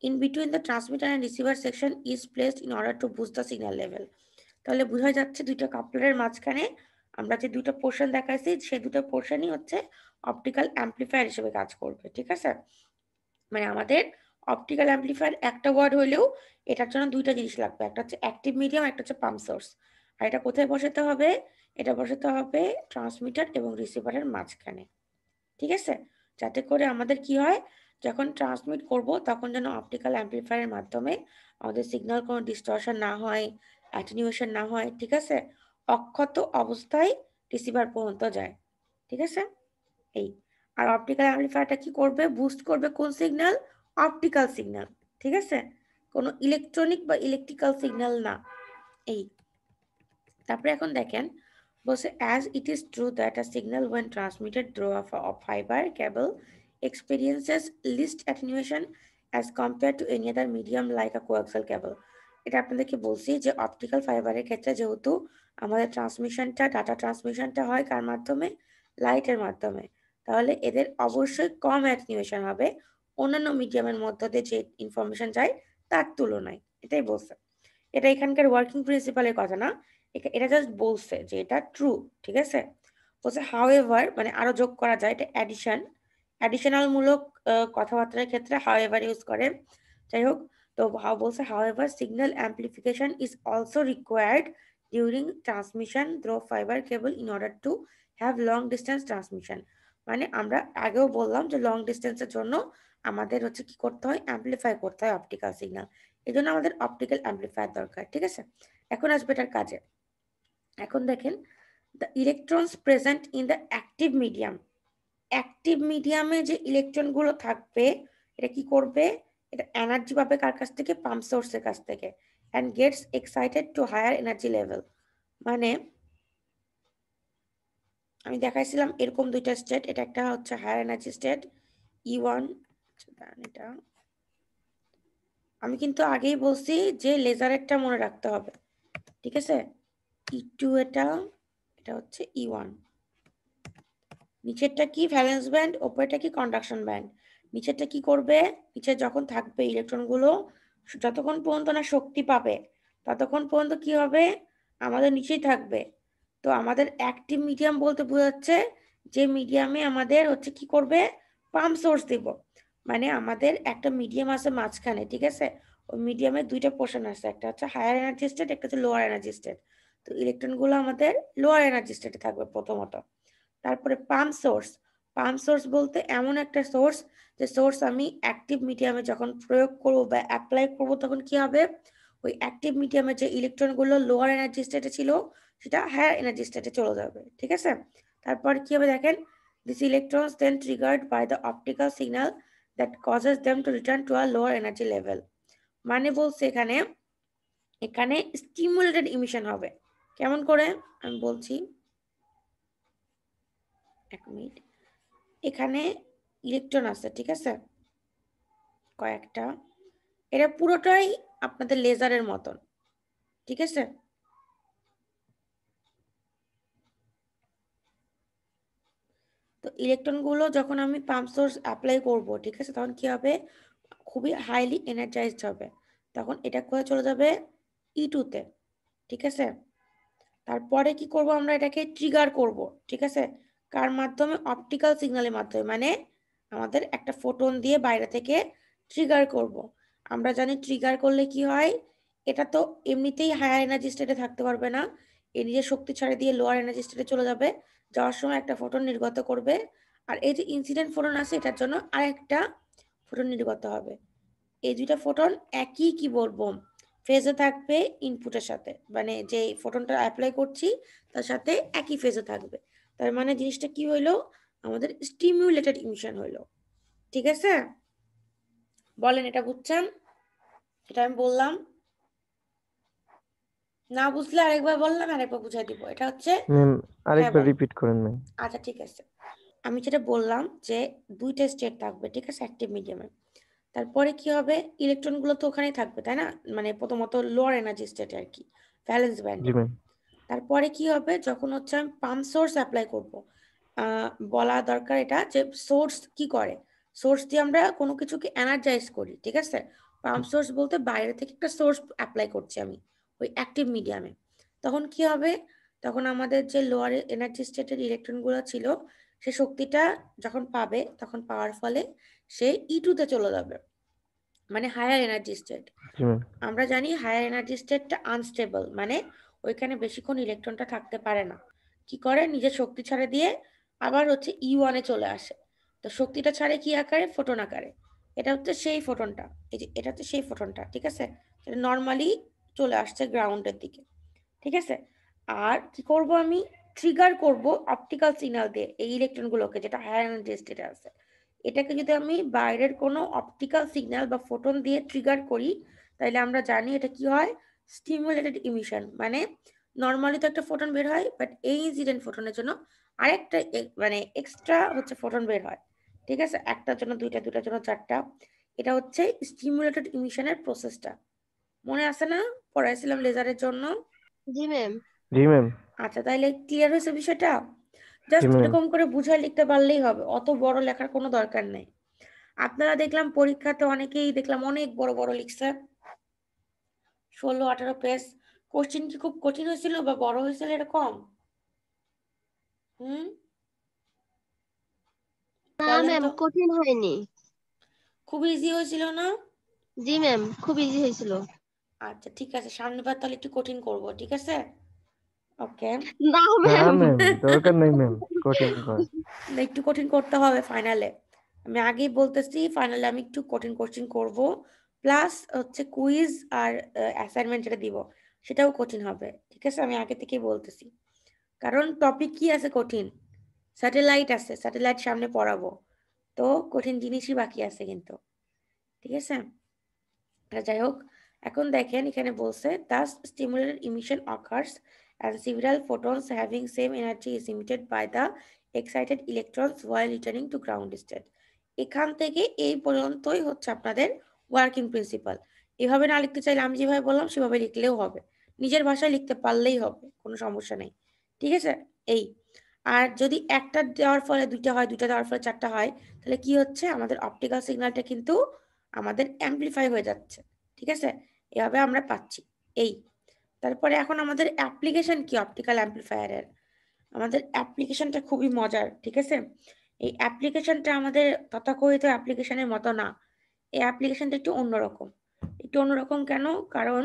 in between the transmitter and receiver section is placed in order to boost the signal level। তাহলে বোঝা যাচ্ছে দুইটা কাপলারের মাঝখানে আমরা যে দুটো পোর্শন দেখাইছি, সেই দুটো পোর্শনই হচ্ছে অপটিক্যাল অ্যাম্পলিফায়ার হিসেবে কাজ করবে, ঠিক আছে? মানে আমাদের অপটিক্যাল অ্যাম্পলিফায়ার একটা ওয়ার্ড হলেও এটার জন্য দুইটা জিনিস লাগবে, একটা হচ্ছে অ্যাক্টিভ মিডিয়াম, একটা হচ্ছে পাম্প সোর্স। আর এটা কোথায় বসাতে হবে? এটা বসাতে হবে ট্রান্সমিটার এবং রিসিভারের মাঝখানে, ঠিক আছে? যাতে করে আমাদের কি হয়, যখন ট্রান্সমিট করব তখন যেন অপটিক্যাল অ্যাম্পলিফায়ারের মাধ্যমে আমাদের সিগন্যাল কোনো ডিস্টরশন না হয়, অ্যাটেনিউয়েশন না হয়, ঠিক আছে? অক্ষত অবস্থায় রিসিভার পর্যন্ত যায়, ঠিক আছে? এই আর অপটিক্যাল অ্যাম্পলিফায়ারটা কি করবে? বুস্ট করবে কোন সিগন্যাল? অপটিক্যাল সিগন্যাল, ঠিক আছে? কোনো ইলেকট্রনিক বা ইলেকট্রিক্যাল সিগন্যাল না। এই তারপরে এখন দেখেন বলছে as it is true that a signal when transmitted through a fiber cable experiences least attenuation as compared to any other medium like a coaxial cable. এটা আপনাদেরকে বলছি যে অপটিক্যাল ফাইবারের ক্ষেত্রে যেহেতু আমাদের ডাটা ট্রান্সমিশনটা হয় কার মাধ্যমে? লাইটের মাধ্যমে। তাহলে এদের অবশ্যই কম অ্যাটেনিউয়েশন হবে অন্যান্য মিডিয়ামের মধ্যে দিয়ে যে ইনফরমেশন যায় তার তুলনায়। এটাই বলছে। এটা এখানকার ওয়ার্কিং প্রিন্সিপালের কথা না, এটা জাস্ট বলছে যে এটা ট্রু, ঠিক আছে? বলছে হাউএভার মানে আরো যোগ করা যায়, এটা অ্যাডিশনাল মূলক কথাবার্তার ক্ষেত্রে হাউএভার ইউজ করে। যাই হোক, তো বলছে however signal amplification is also required during transmission through fibre cable in order to have long distance transmission. মানে আমরা আগেও বললাম যে লং ডিস্টেন্সের জন্য আমাদের হচ্ছে কি করতে হয়? অ্যাম্পলিফাই করতে হয় অপটিক্যাল সিগন্যাল। এই জন্য আমাদের অপটিক্যাল অ্যাম্পলিফায়ার দরকার, ঠিক আছে? এখন আসবে এটার কাজে। এখন দেখেন the electrons present in the active medium. Active মিডিয়ামে যে ইলেকট্রনগুলো থাকবে এটা কি করবে? এটা এনার্জি পাবে কার কাছ থেকে? পাম্প সোর্সের কাছ থেকে, and gets excited to higher energy level. মানে আমি দেখাইছিলাম এরকম দুইটা স্টেট, এটা একটা হচ্ছে হায়ার এনার্জি স্টেট E1, এটা আমি কিন্তু আগেই বলছি যে লেজারেরটা মনে রাখতে হবে, ঠিক আছে? E2 এটা হচ্ছে E1। নিচেরটা কি? ভ্যালেন্স ব্যান্ড, উপরেরটা কি? Conduction band. নিচেরটা কি করবে? নিচে যখন থাকবে ইলেকট্রনগুলো যতক্ষণ পর্যন্ত না শক্তি পাবে ততক্ষণ পর্যন্ত কি হবে? আমাদের নিচেই থাকবে। তো আমাদের অ্যাক্টিভ মিডিয়াম বলতে বোঝাচ্ছে যে মিডিয়ামে আমাদের হচ্ছে কি করবে? পাম্প সোর্স দিব। মানে আমাদের একটা মিডিয়াম আছে মাঝখানে, ঠিক আছে? ওই মিডিয়ামে দুইটা পোর্শন আছে, একটা হচ্ছে হায়ার এনার্জি স্টেট, একটা হচ্ছে লোয়ার এনার্জি স্টেট। তো ইলেকট্রনগুলো আমাদের লোয়ার এনার্জি স্টেটে থাকবে প্রথমত। তারপরে পাম্প সোর্স বলতে এমন একটা সোর্স যে সোর্স আমি অ্যাক্টিভ মিডিয়ামে যখন প্রয়োগ করব বা অ্যাপ্লাই করব তখন কি হবে? ওই অ্যাক্টিভ মিডিয়ামে যে ইলেকট্রনগুলো লোয়ার এনার্জি স্টেটে ছিল সেটা হায়ার এনার্জি স্টেটে চলে যাবে, ঠিক আছে? তারপর কি হবে দেখেন, this electrons then triggered by the optical signal that causes them to return to a lower energy level. মানে বলছে এখানে স্টিমুলেটেড ইমিশন হবে। কেমন করে আমি বলছি, এক মিনিট। এখানে ইলেকট্রন আছে, ঠিক আছে? কয়েকটা, এটা পুরোটাই আপনাদের লেজারের মতন, ঠিক আছে? তো ইলেকট্রন গুলো যখন আমি পাম্প সোর্স অ্যাপ্লাই করব, ঠিক আছে, তখন কি হবে? খুবই হাইলি এনার্জাইজড হবে। তখন এটা কোথায় চলে যাবে? E2 তে, ঠিক আছে? তারপরে কি করব? আমরা এটাকে ট্রিগার করব, ঠিক আছে? কার মাধ্যমে? অপটিক্যাল সিগন্যালের মাধ্যমে। মানে আমাদের একটা ফোটন দিয়ে বাইরে থেকে ট্রিগার করব। আমরা জানি ট্রিগার করলে কি হয়, এটা তো এমনিতেই হায়ার এনার্জি স্টেটে থাকতে পারবে না, এ নিজের শক্তি ছাড়া দিয়ে লোয়ার এনার্জি স্টেটে চলে যাবে, যাওয়ার সময় একটা ফোটন নির্গত করবে। আর এই যে ইনসিডেন্ট ফোটন আছে এটার জন্য আরেকটা ফোটন নির্গত হবে। এই দুইটা ফোটন একই কি বলবো ফেজে থাকবে ইনপুটের সাথে, মানে যে ফোটনটা অ্যাপ্লাই করছি তার সাথে একই ফেজে থাকবে। তার মানে জিনিসটা কি হইলো? আমাদের স্টিমুলেটেড ইমিশন হইলো, ঠিক আছে? বলেন এটা বুঝছেন? এটা আমি বললাম, না বুঝলে আরেকবার বললাম, আরেকবার বুঝাই দিব। এটা হচ্ছে ম্যাম আরেকবার বলেন। রিপিট করেন ম্যাম। আচ্ছা ঠিক আছে, আমি যেটা বললাম যে দুইটা স্টেট থাকবে, ঠিক আছে, অ্যাক্টিভ মিডিয়ামে। তারপরে কি হবে? ইলেকট্রন গুলো তো ওখানেই থাকবে, তাই না? মানে প্রথমত লোয়ার এনার্জি স্টেটে আর কি, ভ্যালেন্স ব্যান্ডে। জি ম্যাম। তারপরে কি হবে? যখন হচ্ছে আমি পাম্প সোর্স অ্যাপ্লাই করব, বলা দরকার এটা যে সোর্স কি করে, সোর্স দিয়ে আমরা কোনো কিছুকে এনার্জাইজ করি, ঠিক আছে? পাম্প সোর্স বলতে বাইরে থেকে একটা সোর্স অ্যাপ্লাই করছি আমি ওই অ্যাক্টিভ মিডিয়ামে। তখন কি হবে? তখন আমাদের যে লোয়ার এনার্জি স্টেটের ইলেকট্রন গুলো ছিল সে শক্তিটা যখন পাবে, তখন পাওয়ার ফলে সে E2 তে চলে যাবে। মানে হায়ার এনার্জি স্টেট। জি ম্যাম। আমরা জানি হায়ার এনার্জি স্টেটটা আনস্টেবল, মানে ওইখানে বেশিক্ষণ ইলেকট্রনটা থাকতে পারে না। কি করে, নিজের শক্তি ছাড়ে দিয়ে আবার হচ্ছে E1 এ চলে আসে। তো শক্তিটা ছাড়ে কি আকারে, ফোটন আকারে। এটা হচ্ছে সেই ফোটনটা, এই যে এটা হচ্ছে সেই ফোটনটা, ঠিক আছে, যেটা নর্মালি চলে আসছে গ্রাউন্ডের দিকে, ঠিক আছে। আর কি করব, আমি ট্রিগার করব অপটিক্যাল সিগন্যাল দিয়ে এই ইলেকট্রনগুলোকে, যেটা হায়ার এনার্জি স্টেটে আছে। এটাকে যদি আমি বাইরের কোনো অপটিক্যাল সিগন্যাল বা ফোটন দিয়ে ট্রিগার করি, তাহলে আমরা জানি এটা কি হয়, স্টিমুলেটেড ইমিশন। মানে নর্মালি তো একটা ফোটন বের হয়, বাট এই ইনসিডেন্ট ফোটনের জন্য আরেকটা মানে এক্সট্রা হচ্ছে ফোটন বের হয়, ঠিক আছে, একটার জন্য দুইটা, দুইটার জন্য চারটা। এটা হচ্ছে স্টিমুলেটেড ইমিশনের প্রসেসটা। মনে আছে না, পড়াইছিলাম লেজারের জন্য? জি ম্যাম। জি ম্যাম। আচ্ছা, তাইলে ক্লিয়ার হয়েছে বিষয়টা? জি জাস্ট ম্যাম। এরকম করে বুঝায় লিখতে পারলেই হবে, অত বড় লেখার কোনো দরকার নেই। আপনারা দেখলাম পরীক্ষাতে অনেকেই দেখলাম অনেক বড় বড় লিখছে, 16-18 পেজ। কোশ্চেন কি খুব কঠিন হয়েছিল বা বড় হয়েছিল এরকম? হুম, না বলেন ম্যাম, তো। কঠিন হয়নি। খুব ইজি হয়েছিল না? জি ম্যাম, খুব ইজি হয়েছিল। আচ্ছা ঠিক আছে, সামনেবার তাহলে একটু কঠিন করব, ঠিক আছে? ওকে। না না ম্যাম। ম্যাম, দরকার নেই ম্যাম কঠিন করা। একটু কঠিন করতে হবে ফাইনালে, আমি আগেই বলতেছি, ফাইনালে আমি একটু কঠিন কোশ্চেন করব, প্লাস হচ্ছে কুইজ আর অ্যাসাইনমেন্ট যেটা দিব সেটাও কঠিন হবে, ঠিক আছে, আমি আগে থেকেই বলতেছি। কারণ টপিক কি আছে কঠিন, স্যাটেলাইট আছে, স্যাটেলাইট সামনে পড়াবো, তো কঠিন জিনিসই বাকি আছে কিন্তু, ঠিক আছে। যাই হোক, এখন দেখেন এখানে বলছে thus stimulated emission occurs and several photons having same energy is emitted by the excited electrons while returning to ground state. এখান থেকে এই পর্যন্তই হচ্ছে আপনাদের ওয়ার্কিং প্রিন্সিপাল। এভাবে না লিখতে চাইলে আমি যেভাবে বললাম সেভাবে লিখলেও হবে, নিজের ভাষায় লিখতে পারলেই হবে, কোনো সমস্যা নেই, ঠিক আছে। এই আর যদি একটা দেওয়ার ফলে দুইটা হয়, দুইটা দেওয়ার ফলে চারটা হয়, তাহলে কি হচ্ছে, আমাদের অপটিক্যাল সিগন্যালটা কিন্তু আমাদের অ্যাম্পলিফাই হয়ে যাচ্ছে, ঠিক আছে, এভাবে আমরা পাচ্ছি। এই তারপরে এখন আমাদের অ্যাপ্লিকেশন কি অপটিক্যাল অ্যাম্পলিফায়ারের, আমাদের অ্যাপ্লিকেশনটা খুবই মজার, ঠিক আছে। এই অ্যাপ্লিকেশনটা আমাদের তথাকথিত অ্যাপ্লিকেশনের মতো না, এই অ্যাপ্লিকেশনটা একটু অন্যরকম। একটু অন্যরকম কেন, কারণ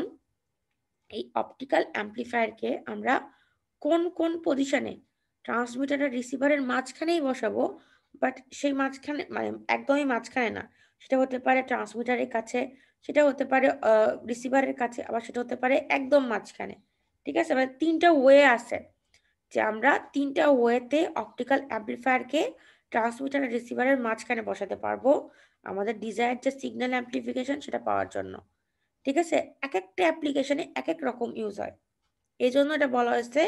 এই অপটিক্যাল অ্যাম্পলিফায়ারকে আমরা কোন কোন পজিশনে, ট্রান্সমিটার আর রিসিভারের মাঝখানেই বসাবো, বাট সেই মাঝখানে মানে একদমই মাঝখানে না, সেটা হতে পারে ট্রান্সমিটারের কাছে, সেটা হতে পারে রিসিভারের কাছে, আবার সেটা হতে পারে একদম মাঝখানে, ঠিক আছে। মানে তিনটা ওয়ে আছে, যে আমরা তিনটা ওয়েতে অপটিক্যাল অ্যাম্পলিফায়ারকে ট্রান্সমিটার আর রিসিভারের মাঝখানে বসাতে পারবো আমাদের ডিজায়ার যে সিগন্যাল অ্যাম্পলিফিকেশন সেটা পাওয়ার জন্য, ঠিক আছে। এক একটা অ্যাপ্লিকেশনে এক এক রকম ইউজ হয়, এই জন্য এটা বলা হয়েছে,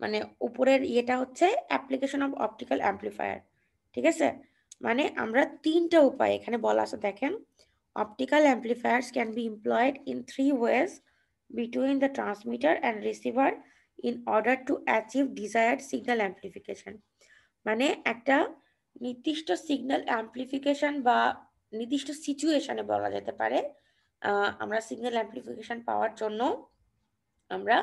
মানে উপরের ইয়েটা হচ্ছে অ্যাপ্লিকেশন অফ অপটিক্যাল অ্যাম্পলিফায়ার, ঠিক আছে। মানে আমরা তিনটা উপায় এখানে বলা আছে, দেখেন, optical amplifiers can be employed in 3 ways between the transmitter and receiver in order to achieve desired signal amplification. মানে একটা নির্দিষ্ট সিগন্যাল অ্যাম্পলিফিকেশন বা নির্দিষ্ট সিচুয়েশনে বলা যেতে পারে, আমরা সিগন্যাল অ্যাম্পলিফিকেশন পাওয়ার জন্য আমরা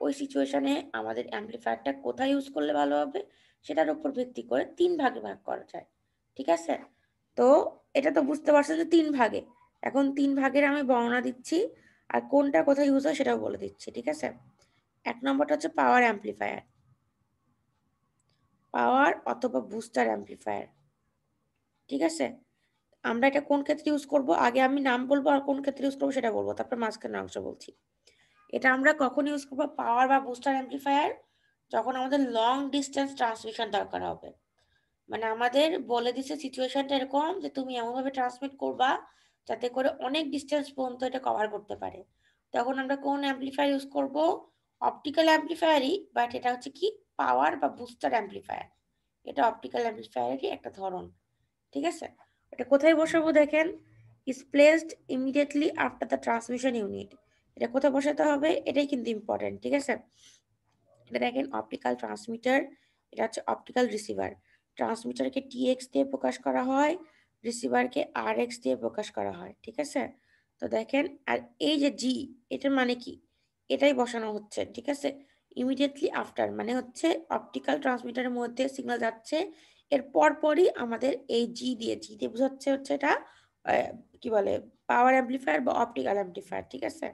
ওই সিচুয়েশনে আমাদের অ্যাম্পলিফায়ারটা কোথায় ইউজ করলে ভালো হবে সেটার উপর ভিত্তি করে 3 ভাগে ভাগ করা যায়, ঠিক আছে। তো এটা তো বুঝতে পারছো যে 3 ভাগে, এখন 3 ভাগের আমি বর্ণনা দিচ্ছি, আর কোনটা কোথায় ইউজ হয় সেটাও বলে দিচ্ছি, ঠিক আছে। 1 নম্বরটা হচ্ছে পাওয়ার অ্যাম্পলিফায়ার, পাওয়ার অথবা বুস্টার অ্যাম্পলিফায়ার, ঠিক আছে। আমরা এটা কোন ক্ষেত্রে ইউজ করব, আগে আমি নাম বলবো আর কোন ক্ষেত্রে ইউজ করবো সেটা বলবো, তারপর মাঝখানে অংশ বলছি। এটা আমরা কখন ইউজ করবো, পাওয়ার বা বুস্টার অ্যাম্পলিফায়ার, যখন আমাদের লং ডিস্টেন্স ট্রান্সমিশন দরকার হবে। মানে আমাদের বলে দিছে সিচুয়েশনটা এরকম যে তুমি এমনভাবে ট্রান্সমিট করবা যাতে করে অনেক ডিস্টেন্স পর্যন্ত এটা কভার করতে পারে, তখন আমরা কোন অ্যাম্পলিফায়ার ইউজ করব, অপটিক্যাল অ্যাম্পলিফায়ারই, বাট এটা হচ্ছে কি পাওয়ার বা বুস্টার অ্যাম্পলিফায়ার, এটা অপটিক্যাল অ্যাম্পলিফায়ারেরই একটা ধরন, ঠিক আছে। এটা কোথায় বসাবো দেখেন, is placed immediately after the transmission unit, এটা কোথায় বসাতে হবে এটাই কিন্তু ইম্পর্টেন্ট, ঠিক আছে। এটা দেখেন অপটিক্যাল ট্রান্সমিটার, এটা হচ্ছে অপটিক্যাল রিসিভার, ট্রান্সমিটারকে টিএক্স দিয়ে প্রকাশ করা হয়, রিসিভারকে আরএক্স দিয়ে প্রকাশ করা হয়, ঠিক আছে। তো দেখেন, আর এই যে জি, এটার মানে কি, এটাই বসানো হচ্ছে, ঠিক আছে। ইমিডিয়েটলি আফটার মানে হচ্ছে অপটিক্যাল ট্রান্সমিটারের মধ্যে সিগন্যাল যাচ্ছে, এর পরপরই আমাদের এই জি দিয়ে বোঝাচ্ছে হচ্ছে এটা কি বলে পাওয়ার অ্যাম্পলিফায়ার বা অপটিক্যাল অ্যাম্পলিফায়ার, ঠিক আছে?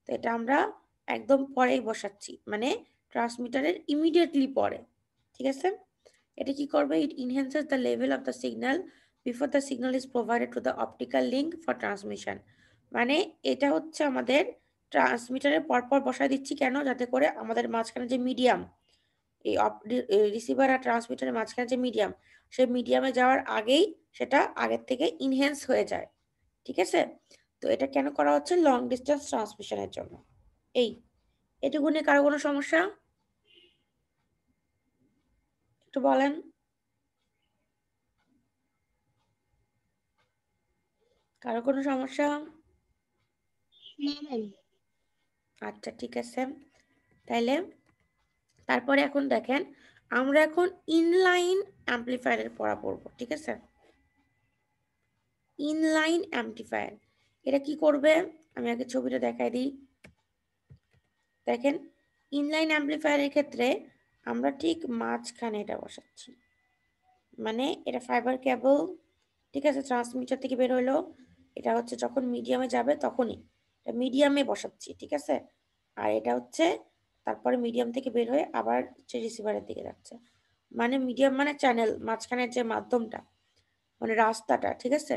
তো এটা আমরা একদম পরেই বসাচ্ছি, মানে ট্রান্সমিটারের ইমিডিয়েটলি পরে, ঠিক আছে? এটা কি করবে? It enhances the level of the signal before the signal is provided to the optical link for transmission. মানে এটা হচ্ছে আমাদের ট্রান্সমিটারের পরপর বসায় দিচ্ছি কেন? যাতে করে আমাদের মাঝখানে যে মিডিয়াম, এই রিসিভার আর ট্রান্সমিটারের মাঝখানে যে মিডিয়াম, সেই মিডিয়ামে যাওয়ার আগেই সেটা আগের থেকে ইনহ্যান্স হয়ে যায়, ঠিক আছে? তো এটা কেন করা হচ্ছে? লং ডিস্টেন্স ট্রান্সমিশনের জন্য। এটুকু নিয়ে কারো কোনো সমস্যা? একটু বলেন। কারো কোনো সমস্যা? না ম্যাম। আচ্ছা, ঠিক আছে। তাইলে তারপরে এখন দেখেন, আমরা এখন ইনলাইন অ্যাম্পলিফায়ারের পড়া পড়বো, ঠিক আছে? ইনলাইন অ্যাম্পলিফায়ার এটা কি করবে? আমি আগে ছবিটা দেখাই দিই। দেখেন, ইনলাইন অ্যাম্পলিফায়ারের ক্ষেত্রে আমরা ঠিক মাঝখানে এটা বসাচ্ছি, মানে এটা ফাইবার কেবল, ঠিক আছে? ট্রান্সমিটার থেকে বের হইলো, এটা হচ্ছে যখন মিডিয়ামে যাবে তখনই এটা মিডিয়ামে বসাচ্ছি, ঠিক আছে? আর এটা হচ্ছে তারপরে মিডিয়াম থেকে বের হয়ে আবার হচ্ছে রিসিভারের দিকে যাচ্ছে, মানে মিডিয়াম মানে চ্যানেল, মাঝখানের যে মাধ্যমটা, মানে রাস্তাটা, ঠিক আছে?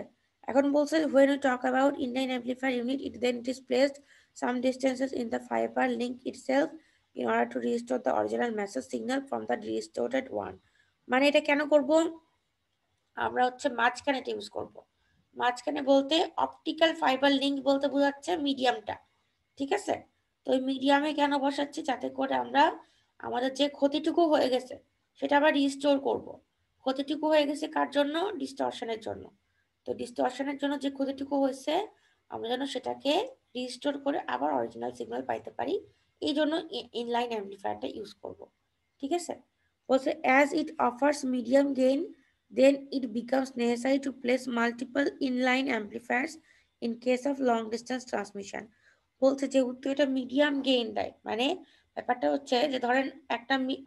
এখন বলছে when we talk about inline amplifier unit, it then it is placed some distances in the fiber link itself in order to restore the original message signal from the distorted one. মানে এটা কেন করব? আমরা হচ্ছে মাঝখানে এটা use করব। মাঝখানে বলতে অপটিক্যাল ফাইবার লিংক বলতে বোঝাচ্ছে মিডিয়ামটা, ঠিক আছে? তো ওই মিডিয়ামে কেন বসাচ্ছি? যাতে করে আমরা আমাদের যে ক্ষতিটুকু হয়ে গেছে সেটা আবার রিস্টোর করব। ক্ষতিটুকু হয়ে গেছে কার জন্য? ডিস্টরশনের জন্য। তো ডিস্টরশনের জন্য যে ক্ষতিটুকু হয়েছে আমরা যেন সেটাকে রিস্টোর করে আবার অরিজিনাল সিগন্যাল পাইতে পারি, এই জন্য ইনলাইন অ্যাম্পলিফায়ারটা ইউজ করব, ঠিক আছে? বলছে as it offers medium gain, then it becomes necessary to place multiple inline amplifiers in case of long distance transmission. বলছে যেহেতু এটা মিডিয়াম গেইন দেয়, মানে ব্যাপারটা হচ্ছে যে ধরেন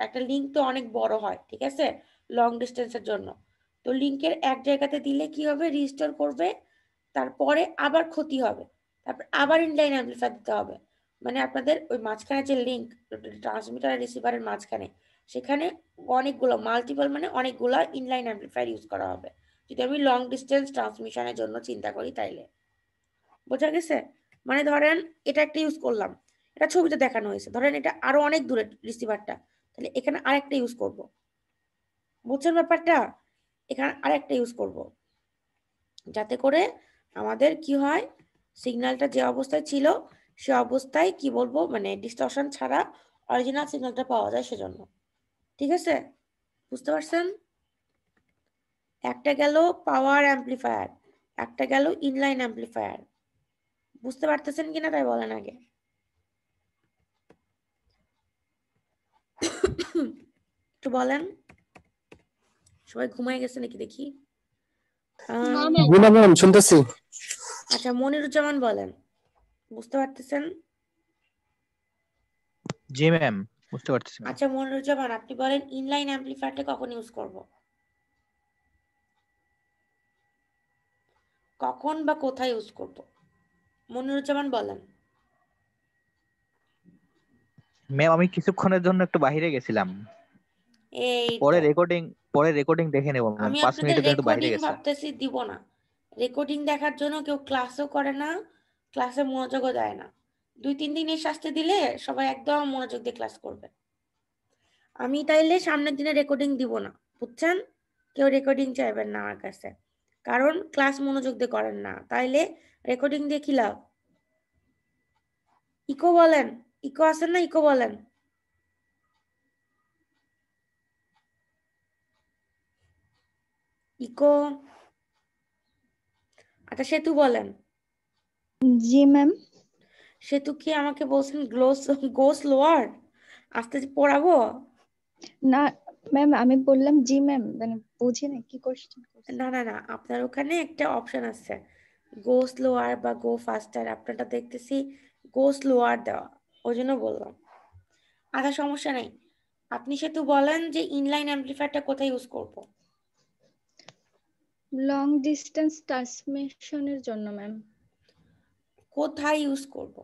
একটা লিঙ্ক তো অনেক বড় হয়, ঠিক আছে, লং ডিস্টেন্সের জন্য। তো লিঙ্কের এক জায়গাতে দিলে কি হবে? রিস্টোর করবে, তারপরে আবার ক্ষতি হবে, তারপর আবার ইনলাইন অ্যাম্পলিফায়ার দিতে হবে। মানে আপনাদের ওই মাঝখানে যে লিঙ্ক, ট্রান্সমিটার আর রিসিভারের মাঝখানে, সেখানে অনেকগুলো মাল্টিপল, মানে অনেকগুলো ইনলাইন অ্যাম্পলিফায়ার ইউজ করা হবে, যদি আমি লং ডিস্টেন্স ট্রান্সমিশনের জন্য চিন্তা করি তাইলে। বোঝা গেছে? মানে ধরেন এটা একটা ইউজ করলাম, এটা ছবিতে দেখানো হয়েছে, ধরেন এটা আরো অনেক দূরে রিসিভারটা, তাহলে এখানে আরেকটা ইউজ করব। বুঝছেন ব্যাপারটা? এখানে আরেকটা ইউজ করব, যাতে করে আমাদের কি হয়, সিগন্যালটা যে অবস্থায় ছিল সে অবস্থায় কি বলবো, মানে ডিস্টরশন ছাড়া অরিজিনাল সিগন্যালটা পাওয়া যায় সেজন্য, ঠিক আছে? বুঝতে পারছেন? একটা গেল পাওয়ার অ্যাম্পলিফায়ার, একটা গেল ইনলাইন অ্যাম্পলিফায়ার। বুঝতে পারতেছেন কিনা তাই বলেন আগে। একটু বলেন। সবাই ঘুমায় গেছে নাকি দেখি? না ম্যাম। জি না ম্যাম, শুনতেছি। আচ্ছা, মনিরুজ্জামান বলেন, বুঝতে পারতেছেন? জি ম্যাম, বুঝতে পারতেছি ম্যাম। আচ্ছা মনিরুজ্জামান, আপনি বলেন ইনলাইন অ্যাম্পলিফায়ারটা কখন ইউজ করব? কখন বা কোথায় ইউজ করব? মনিরুজ্জামান বলেন। ম্যাম আমি কিছুক্ষণের জন্য একটু বাইরে গেছিলাম, এই পরে তো রেকর্ডিং দেখে নেব ম্যাম। আমি 5 আপনাদের মিনিটের জন্য একটু বাইরে রেকর্ডিং গেছিলাম। ভাবতেছি দিব না। রেকর্ডিং দেখার জন্য কেউ ক্লাসও করে না, ক্লাসে মনোযোগও দেয় না। 2-3 দিনের শাস্তি দিলে সবাই একদম মনোযোগ দিয়ে ক্লাস করবে। আমি তাইলে সামনের দিনে রেকর্ডিং দিব না, বুঝছেন? কেউ রেকর্ডিং চাইবেন না আমার কাছে, কারণ ক্লাস মনোযোগ দিয়ে করেন না, তাইলে রেকর্ডিং দিয়ে কি লাভ? ইকো বলেন, ইকো আছেন না? ইকো বলেন। ইকো। আচ্ছা সেতু বলেন। জি ম্যাম। সেতু কি আমাকে বলছেন গো স্লোয়ার, আস্তে পড়াবো? না ম্যাম, আমি বললাম জি ম্যাম, মানে বুঝি না কি কোশ্চেন করছেন। না না না, আপনার ওখানে একটা অপশন আছে গো স্লোয়ার বা গো ফাস্টার, আপনারটা দেখতেছি গো স্লোয়ার দেওয়া, ওই জন্য বললাম। আচ্ছা সমস্যা নেই, আপনি সেতু বলেন যে ইনলাইন অ্যাম্পলিফায়ারটা কোথায় ইউজ করব? লং ডিস্টেন্স ট্রান্সমিশনের জন্য ম্যাম। কোথায় ইউজ করব?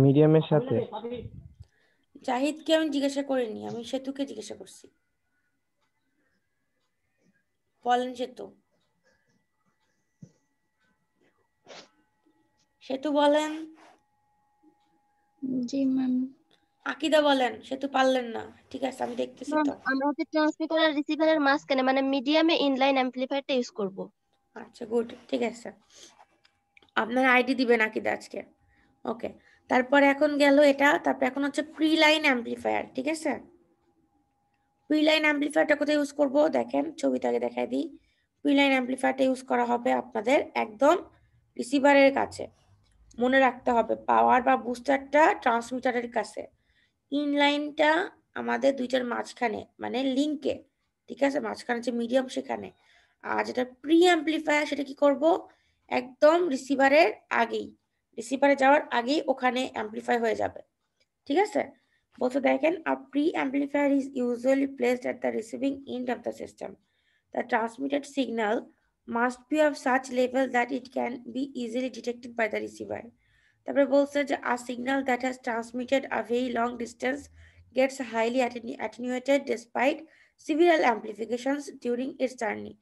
মিডিয়ামের সাথে। জাহিদকে আমি জিজ্ঞাসা করিনি, আমি সেতুকে জিজ্ঞাসা করছি। বলেন সেতু। সেতু বলেন। জি ম্যাম। আকিদা বলেন। সেতু পারলেন না, ঠিক আছে আমি দেখতেছি ম্যাম তো। আমরা হচ্ছে ট্রান্সমিটার আর রিসিভারের মাঝখানে মানে মিডিয়ামে ইনলাইন অ্যাম্পলিফায়ারটা ইউজ করব। আচ্ছা গুড, ঠিক আছে। আপনার আইডি দিবেন আকিদা আজকে। ওকে, তারপরে এখন গেল এটা, তারপর এখন হচ্ছে প্রি লাইন অ্যাম্পলিফায়ার, ঠিক আছে। প্রি লাইন অ্যাম্পলিফায়ারটা কোথায় ইউজ করব দেখেন, ছবিটাকে দেখাই দিই। প্রি লাইন অ্যাম্পলিফায়ারটা ইউজ করা হবে আপনাদের একদম রিসিভারের কাছে। মনে রাখতে হবে পাওয়ার বা বুস্টারটা ট্রান্সমিটারের কাছে, ইনলাইনটা আমাদের দুইটার মাঝখানে মানে লিংকে, ঠিক আছে, মাঝখানে যে মিডিয়াম সেখানে। আর যেটা প্রি অ্যাম্পলিফায়ার সেটা কি করব, একদম রিসিভারের আগেই, রিসিভারে যাওয়ার আগেই ওখানে অ্যাম্পলিফাই হয়ে যাবে, ঠিক আছে। বলতে দেখেন a pre-amplifier is usually placed at the receiving end of the system. The transmitted signal must be of such level that it can be easily detected by the receiver. তারপরে বলছে যে a signal that has transmitted a very long distance gets highly attenuated despite several amplifications during its journey.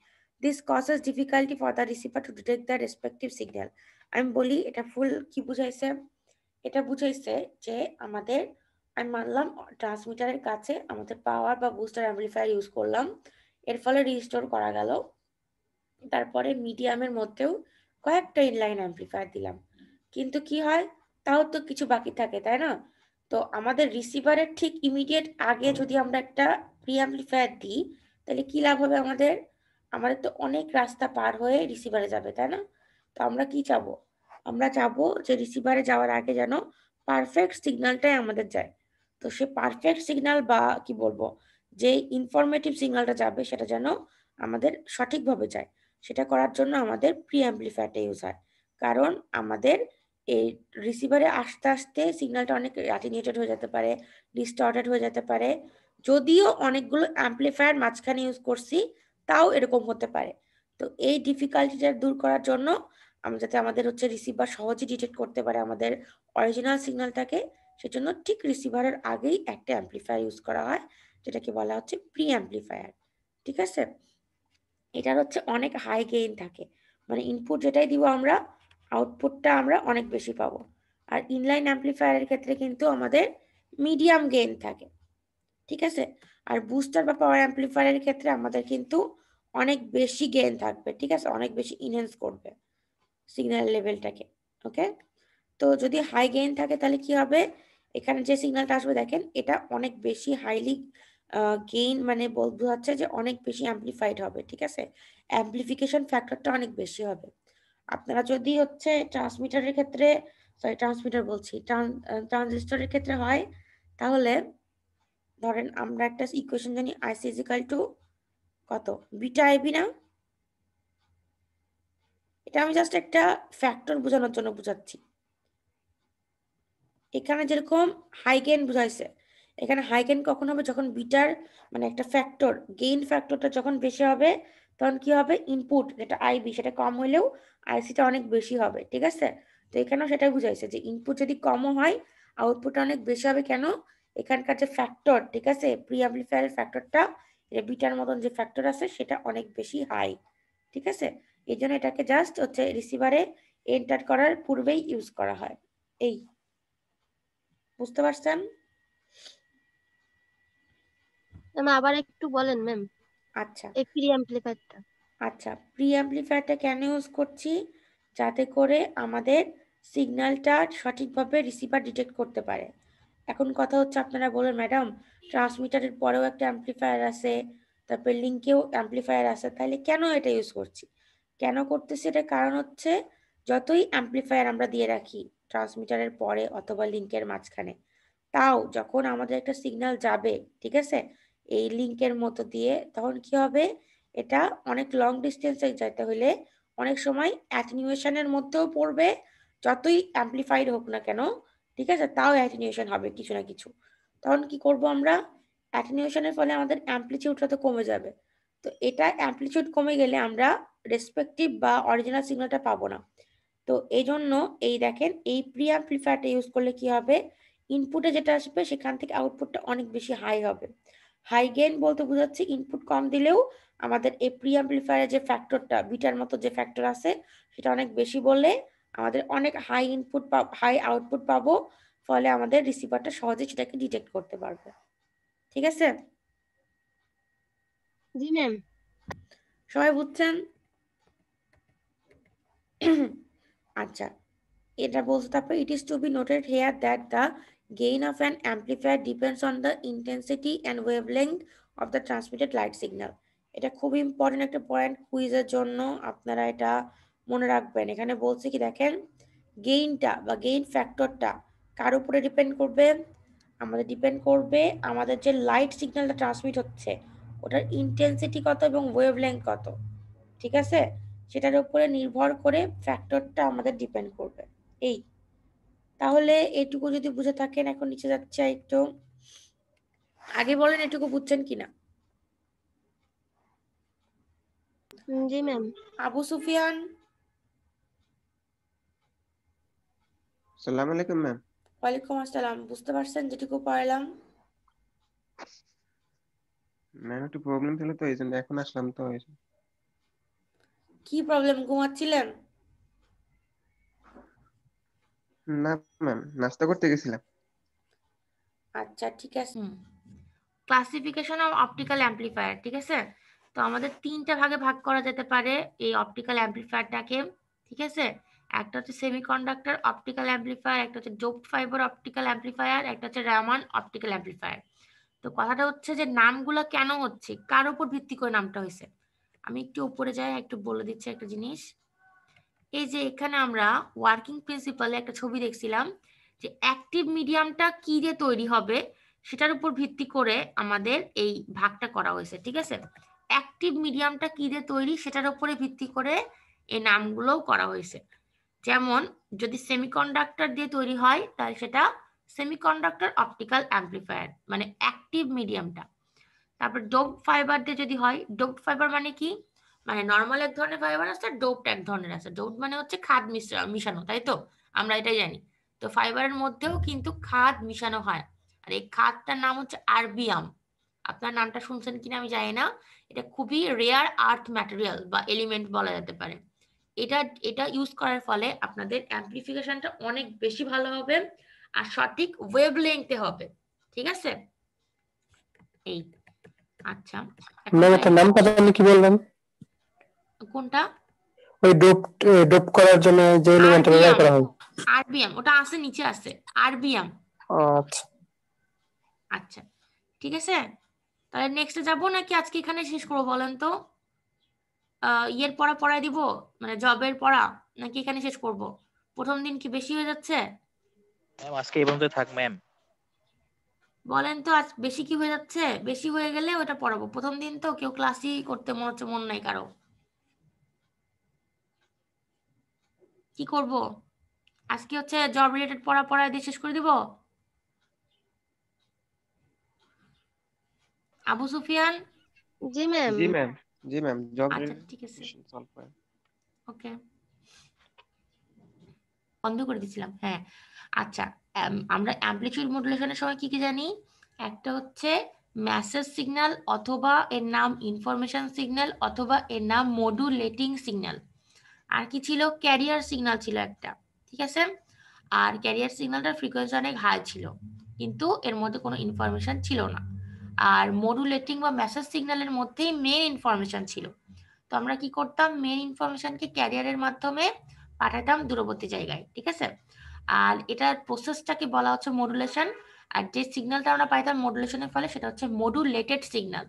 This causes difficulty for the receiver to detect the respective signal. আমি বলি এটা ফুল কি বুঝাইছে, এটা বুঝাইছে যে আমাদের, আমি মানলাম ট্রান্সমিটারের কাছে আমাদের পাওয়ার বা বুস্টার অ্যাম্পলিফায়ার ইউজ করলাম, এর ফলে রিস্টোর করা গেল। তারপরে মিডিয়ামের মধ্যেও কয়েকটা ইনলাইন অ্যাম্পলিফায়ার দিলাম, কিন্তু কি হয়, তাও তো কিছু বাকি থাকে তাই না। তো আমাদের রিসিভারের ঠিক ইমিডিয়েট আগে যদি আমরা একটা প্রি অ্যাম্পলিফায়ার দিই, তাহলে কি লাভ হবে আমাদের, আমাদের তো অনেক রাস্তা পার হয়ে রিসিভারে যাবে তাই না। তো আমরা কি চাবো, আমরা চাবো যে রিসিভারে যাওয়ার আগে যেন পারফেক্ট সিগন্যালটাই আমাদের যায়। তো সে পারফেক্ট সিগন্যাল বা কি বলবো, যে ইনফরমেটিভ সিগন্যালটা যাবে সেটা যেন আমাদের সঠিকভাবে যায়, সেটা করার জন্য আমাদের প্রি অ্যাম্পলিফায়ারটা ইউজ হয়। কারণ আমাদের এই রিসিভারে আসতে আসতে সিগন্যালটা অনেক অ্যাটেনিউটেড হয়ে যেতে পারে, ডিস্টর্টেড হয়ে যেতে পারে, যদিও অনেকগুলো অ্যাম্পলিফায়ার মাঝখানে ইউজ করছি তাও এরকম হতে পারে। তো এই ডিফিকাল্টিটা দূর করার জন্য আমরা যাতে আমাদের হচ্ছে রিসিভার সহজে ডিটেক্ট করতে পারে আমাদের অরিজিনাল সিগন্যালটাকে, সেজন্য ঠিক রিসিভারের আগেই একটা অ্যাম্পলিফায়ার ইউজ করা হয়, যেটাকে বলা হচ্ছে প্রি অ্যাম্পলিফায়ার, ঠিক আছে। এটার হচ্ছে অনেক হাই গেইন থাকে, মানে ইনপুট যেটাই দিব আমরা আউটপুটটা আমরা অনেক বেশি পাবো। আর ইনলাইন অ্যাম্পলিফায়ারের ক্ষেত্রে কিন্তু আমাদের মিডিয়াম গেইন থাকে, ঠিক আছে। আর বুস্টার বা পাওয়ার অ্যাম্পলিফায়ারের ক্ষেত্রে আমাদের কিন্তু অনেক বেশি গেইন থাকবে, ঠিক আছে, অনেক বেশি ইনহ্যান্স করবে সিগন্যাল লেভেলটাকে। ওকে, তো যদি হাই গেইন থাকে তাহলে কি হবে, এখানে যে সিগন্যালটা আসবে দেখেন এটা অনেক বেশি হাইলি গেইন, মানে বোঝাচ্ছে যে অনেক বেশি অ্যাম্পলিফাইড হবে, ঠিক আছে, অ্যাম্পলিফিকেশন ফ্যাক্টরটা অনেক বেশি হবে। আপনারা যদি হচ্ছে ট্রান্সমিটারের ক্ষেত্রে, সরি ট্রান্সমিটার বলছি, ট্রানজিস্টরের ক্ষেত্রে হয়, তাহলে ধরেন আমরা একটা ইকুয়েশন জানি আইসি ইজিক্যাল টু কত, বিটা আইবি না, এটা আমি জাস্ট একটা ফ্যাক্টর বোঝানোর জন্য বুঝাচ্ছি। এখানে যেরকম হাই গেইন বুঝাইছে, এখানে হাই গেইন কখন হবে, যখন বিটার মানে একটা ফ্যাক্টর গেইন ফ্যাক্টরটা যখন বেশি হবে, তখন কি হবে, ইনপুট যেটা আইবি সেটা কম হলেও আইসিটা অনেক বেশি হবে, ঠিক আছে। তো এখানেও সেটাই বুঝাইছে যে ইনপুট যদি কমও হয় আউটপুটটা অনেক বেশি হবে, কেন, এখানকার যে ফ্যাক্টর, ঠিক আছে, প্রি অ্যাম্পলিফায়ারের ফ্যাক্টরটা, বিটার মতন যে ফ্যাক্টর আছে সেটা অনেক বেশি হাই, ঠিক আছে। এই জন্য এটাকে জাস্ট হচ্ছে রিসিভারে এন্টার করার পূর্বেই ইউজ করা হয়। এই বুঝতে পারছেন? ম্যাম আবার একটু বলেন ম্যাম, আচ্ছা এই প্রি অ্যাম্পলিফায়ারটা। আচ্ছা, প্রি অ্যাম্পলিফায়ারটা কেন ইউজ করছি, যাতে করে আমাদের সিগন্যালটা সঠিকভাবে রিসিভার ডিটেক্ট করতে পারে। এখন কথা হচ্ছে আপনারা বলেন ম্যাডাম ট্রান্সমিটারের পরেও একটা অ্যাম্পলিফায়ার আছে, তারপর লিঙ্কেও অ্যাম্পলিফায়ার আছে, তাহলে কেন এটা ইউজ করছি, কেন করতেছি, এটার কারণ হচ্ছে যতই অ্যাম্পলিফায়ার আমরা দিয়ে রাখি ট্রান্সমিটারের পরে অথবা লিঙ্কের মাঝখানে, তাও যখন আমাদের একটা সিগন্যাল যাবে, ঠিক আছে, এই লিঙ্কের মতো দিয়ে, তখন কি হবে, এটা অনেক লং ডিস্টেন্সে যেতে হলে অনেক সময় অ্যাটেনিউয়েশনের মধ্যেও পড়বে, যতই অ্যাম্পলিফাইড হোক না কেন, ঠিক আছে, তাও অ্যাটেনিউয়েশন হবে কিছু না কিছু। তখন কি করব আমরা, অ্যাটেনিউয়েশনের ফলে আমাদের অ্যাম্পলিটিউডটা তো কমে যাবে। তো এটা অ্যাম্পলিটিউড কমে গেলে আমরা রেসপেক্টিভ বা অরিজিনাল সিগন্যালটা পাবো না। তো এই জন্য এই দেখেন এই প্রি অ্যাম্পলিফায়ারটা ইউজ করলে কি হবে, ইনপুটে যেটা আসবে সেখান থেকে আউটপুটটা অনেক বেশি হাই হবে। হাই গেইন বলতে বোঝাচ্ছে ইনপুট কম দিলেও আমাদের এই প্রি অ্যাম্পলিফায়ারের যে ফ্যাক্টরটা বিটার মতো যে ফ্যাক্টর আছে সেটা অনেক বেশি বললে আমাদের অনেক হাই ইনপুট হাই আউটপুট পাবো, ফলে আমাদের রিসিভারটা সহজে সেটাকে ডিটেক্ট করতে পারবে। ঠিক আছে, জি ম্যাম। সবাই বুঝছেন? আচ্ছা, এটা বলতে তারপরে it is to be noted here that the gain of an amplifier depends on the intensity and wavelength of the transmitted light signal. এটা খুব ইম্পর্টেন্ট একটা পয়েন্ট কুইজের জন্য, আপনারা এটা মনে রাখবেন। এখানে বলছে কি দেখেন, গেইনটা বা গেইন ফ্যাক্টরটা কার উপরে ডিপেন্ড করবে, আমাদের ডিপেন্ড করবে আমাদের যে লাইট সিগন্যালটা ট্রান্সমিট হচ্ছে ওটার ইন্টেন্সিটি কত এবং ওয়েভলেংথ কত। ঠিক আছে, সেটার উপরে নির্ভর করে ফ্যাক্টরটা আমাদের ডিপেন্ড করবে। এই তাহলে এইটুকু যদি বুঝে থাকেন, এখন নিচে যাচ্ছে একটু, আগে বলেন এটুকু বুঝছেন কিনা। জি ম্যাম। আবু সুফিয়ান। আসসালামু আলাইকুম ম্যাম। ওয়ালাইকুম আসসালাম। বুঝতে পারছেন যেটুকু পড়ালাম? ম্যাম একটু প্রবলেম ছিল তো এই জন্য এখন আসলাম তো। কি প্রবলেম, ঘুমাচ্ছিলেন? না ম্যাম, নাস্তা করতে গেছিলাম। আচ্ছা ঠিক আছে। ক্লাসিফিকেশন অফ অপটিক্যাল অ্যাম্পলিফায়ার, ঠিক আছে। তো আমাদের তিনটা ভাগে ভাগ করা যেতে পারে এই অপটিক্যাল অ্যাম্পলিফায়ারটাকে, ঠিক আছে। একটা হচ্ছে সেমিকন্ডাক্টর অপটিক্যাল অ্যাম্পলিফায়ার, একটা হচ্ছে ডোপড ফাইবার অপটিক্যাল অ্যাম্পলিফায়ার, একটা হচ্ছে রামান অপটিক্যাল অ্যাম্পলিফায়ার। তো কথাটা হচ্ছে যে নামগুলো কেন হচ্ছে, কার উপর ভিত্তি করে নামটা হয়েছে, আমি একটু উপরে যাই একটু বলে দিচ্ছি একটা জিনিস। এই যে এখানে আমরা ওয়ার্কিং প্রিন্সিপালে একটা ছবি দেখছিলাম যে অ্যাক্টিভ মিডিয়ামটা কি দিয়ে তৈরি হবে সেটার উপর ভিত্তি করে আমাদের এই ভাগটা করা হয়েছে, ঠিক আছে। অ্যাক্টিভ মিডিয়ামটা কি দিয়ে তৈরি সেটার উপরে ভিত্তি করে এই নামগুলোও করা হয়েছে। যেমন যদি সেমিকন্ডাক্টর দিয়ে তৈরি হয় তাহলে সেটা সেমিকন্ডাক্টর অপটিক্যাল অ্যাম্পলিফায়ার, মানে অ্যাক্টিভ মিডিয়ামটা। তারপর ডোপ ফাইবার দিয়ে যদি হয়, ডোপ ফাইবার মানে কি, মানে নর্মাল এক ধরনের ফাইবার আছে, ডোপড এক ধরনের আছে। ডোপড মানে হচ্ছে খাদ মিশানো, তাই তো, আমরা এটাই জানি। তো ফাইবারের মধ্যেও কিন্তু খাদ মিশানো হয়, আর এই খাদটার নাম হচ্ছে আরবিয়াম। আপনার নামটা শুনছেন কিনা আমি জানি না, এটা খুবই রেয়ার আর্থ ম্যাটেরিয়াল বা এলিমেন্ট বলা যেতে পারে। এটা ইউজ করার ফলে আপনাদের অ্যাম্পলিফিকেশনটা অনেক বেশি ভালো হবে আর সঠিক ওয়েভলেংথে হবে, ঠিক আছে। এই আচ্ছা, ম্যাম একটা নামটা জানি কি বললেন? কোনটা? ওই ডোপ করার জন্য যে এলিমেন্টটা ব্যবহার করা হয়। আরবিএম, ওটা আছে নিচে আছে আরবিএম। আচ্ছা আচ্ছা ঠিক আছে, তাহলে নেক্সটে যাব নাকি আজকে এখানে শেষ করবো বলেন তো? ইয়ের পড়া পড়ায় দিব, মানে জবের পড়া, নাকি এখানে শেষ করব? প্রথম দিন কি বেশি হয়ে যাচ্ছে? ম্যাম আজকে এই পর্যন্ত থাক ম্যাম। বলেন তো আজ বেশি কি হয়ে যাচ্ছে? বেশি হয়ে গেলে ওটা পড়াবো। প্রথম দিন তো কেউ ক্লাসই করতে মনে হচ্ছে মন নাই কারো। কি করব আজকে, হচ্ছে জব রিলেটেড পড়া পড়ায় দিয়ে শেষ করে দিব? আবু সুফিয়ান। জি ম্যাম। জি ম্যাম। জি ম্যাম, জব আচ্ছা ঠিক আছে, সলভ করেন। ওকে, বন্ধ করে দিয়েছিলাম। হ্যাঁ আচ্ছা, আমরা অ্যামপ্লিটিউড মডুলেশনের সময় কি কি জানি? একটা হচ্ছে মেসেজ সিগন্যাল, অথবা এর নাম ইনফরমেশন সিগন্যাল, অথবা এর নাম মডুলেটিং সিগন্যাল। আর কি ছিল? ক্যারিয়ার সিগন্যাল ছিল একটা, ঠিক আছে। আর ক্যারিয়ার সিগন্যালটার ফ্রিকোয়েন্সি অনেক হাই ছিল, কিন্তু এর মধ্যে কোনো ইনফরমেশন ছিল না। আর মডুলেটিং বা মেসেজ সিগন্যালের মধ্যেই মেন ইনফরমেশন ছিল। তো আমরা কি করতাম, মেন ইনফরমেশনকে ক্যারিয়ারের মাধ্যমে পাঠাতাম দূরবর্তী জায়গায়, ঠিক আছে। আর এটার প্রসেসটাকে বলা হচ্ছে মডুলেশন। আর যে সিগন্যালটা আমরা পাইতাম মডুলেশনের ফলে সেটা হচ্ছে মডুলেটেড সিগন্যাল,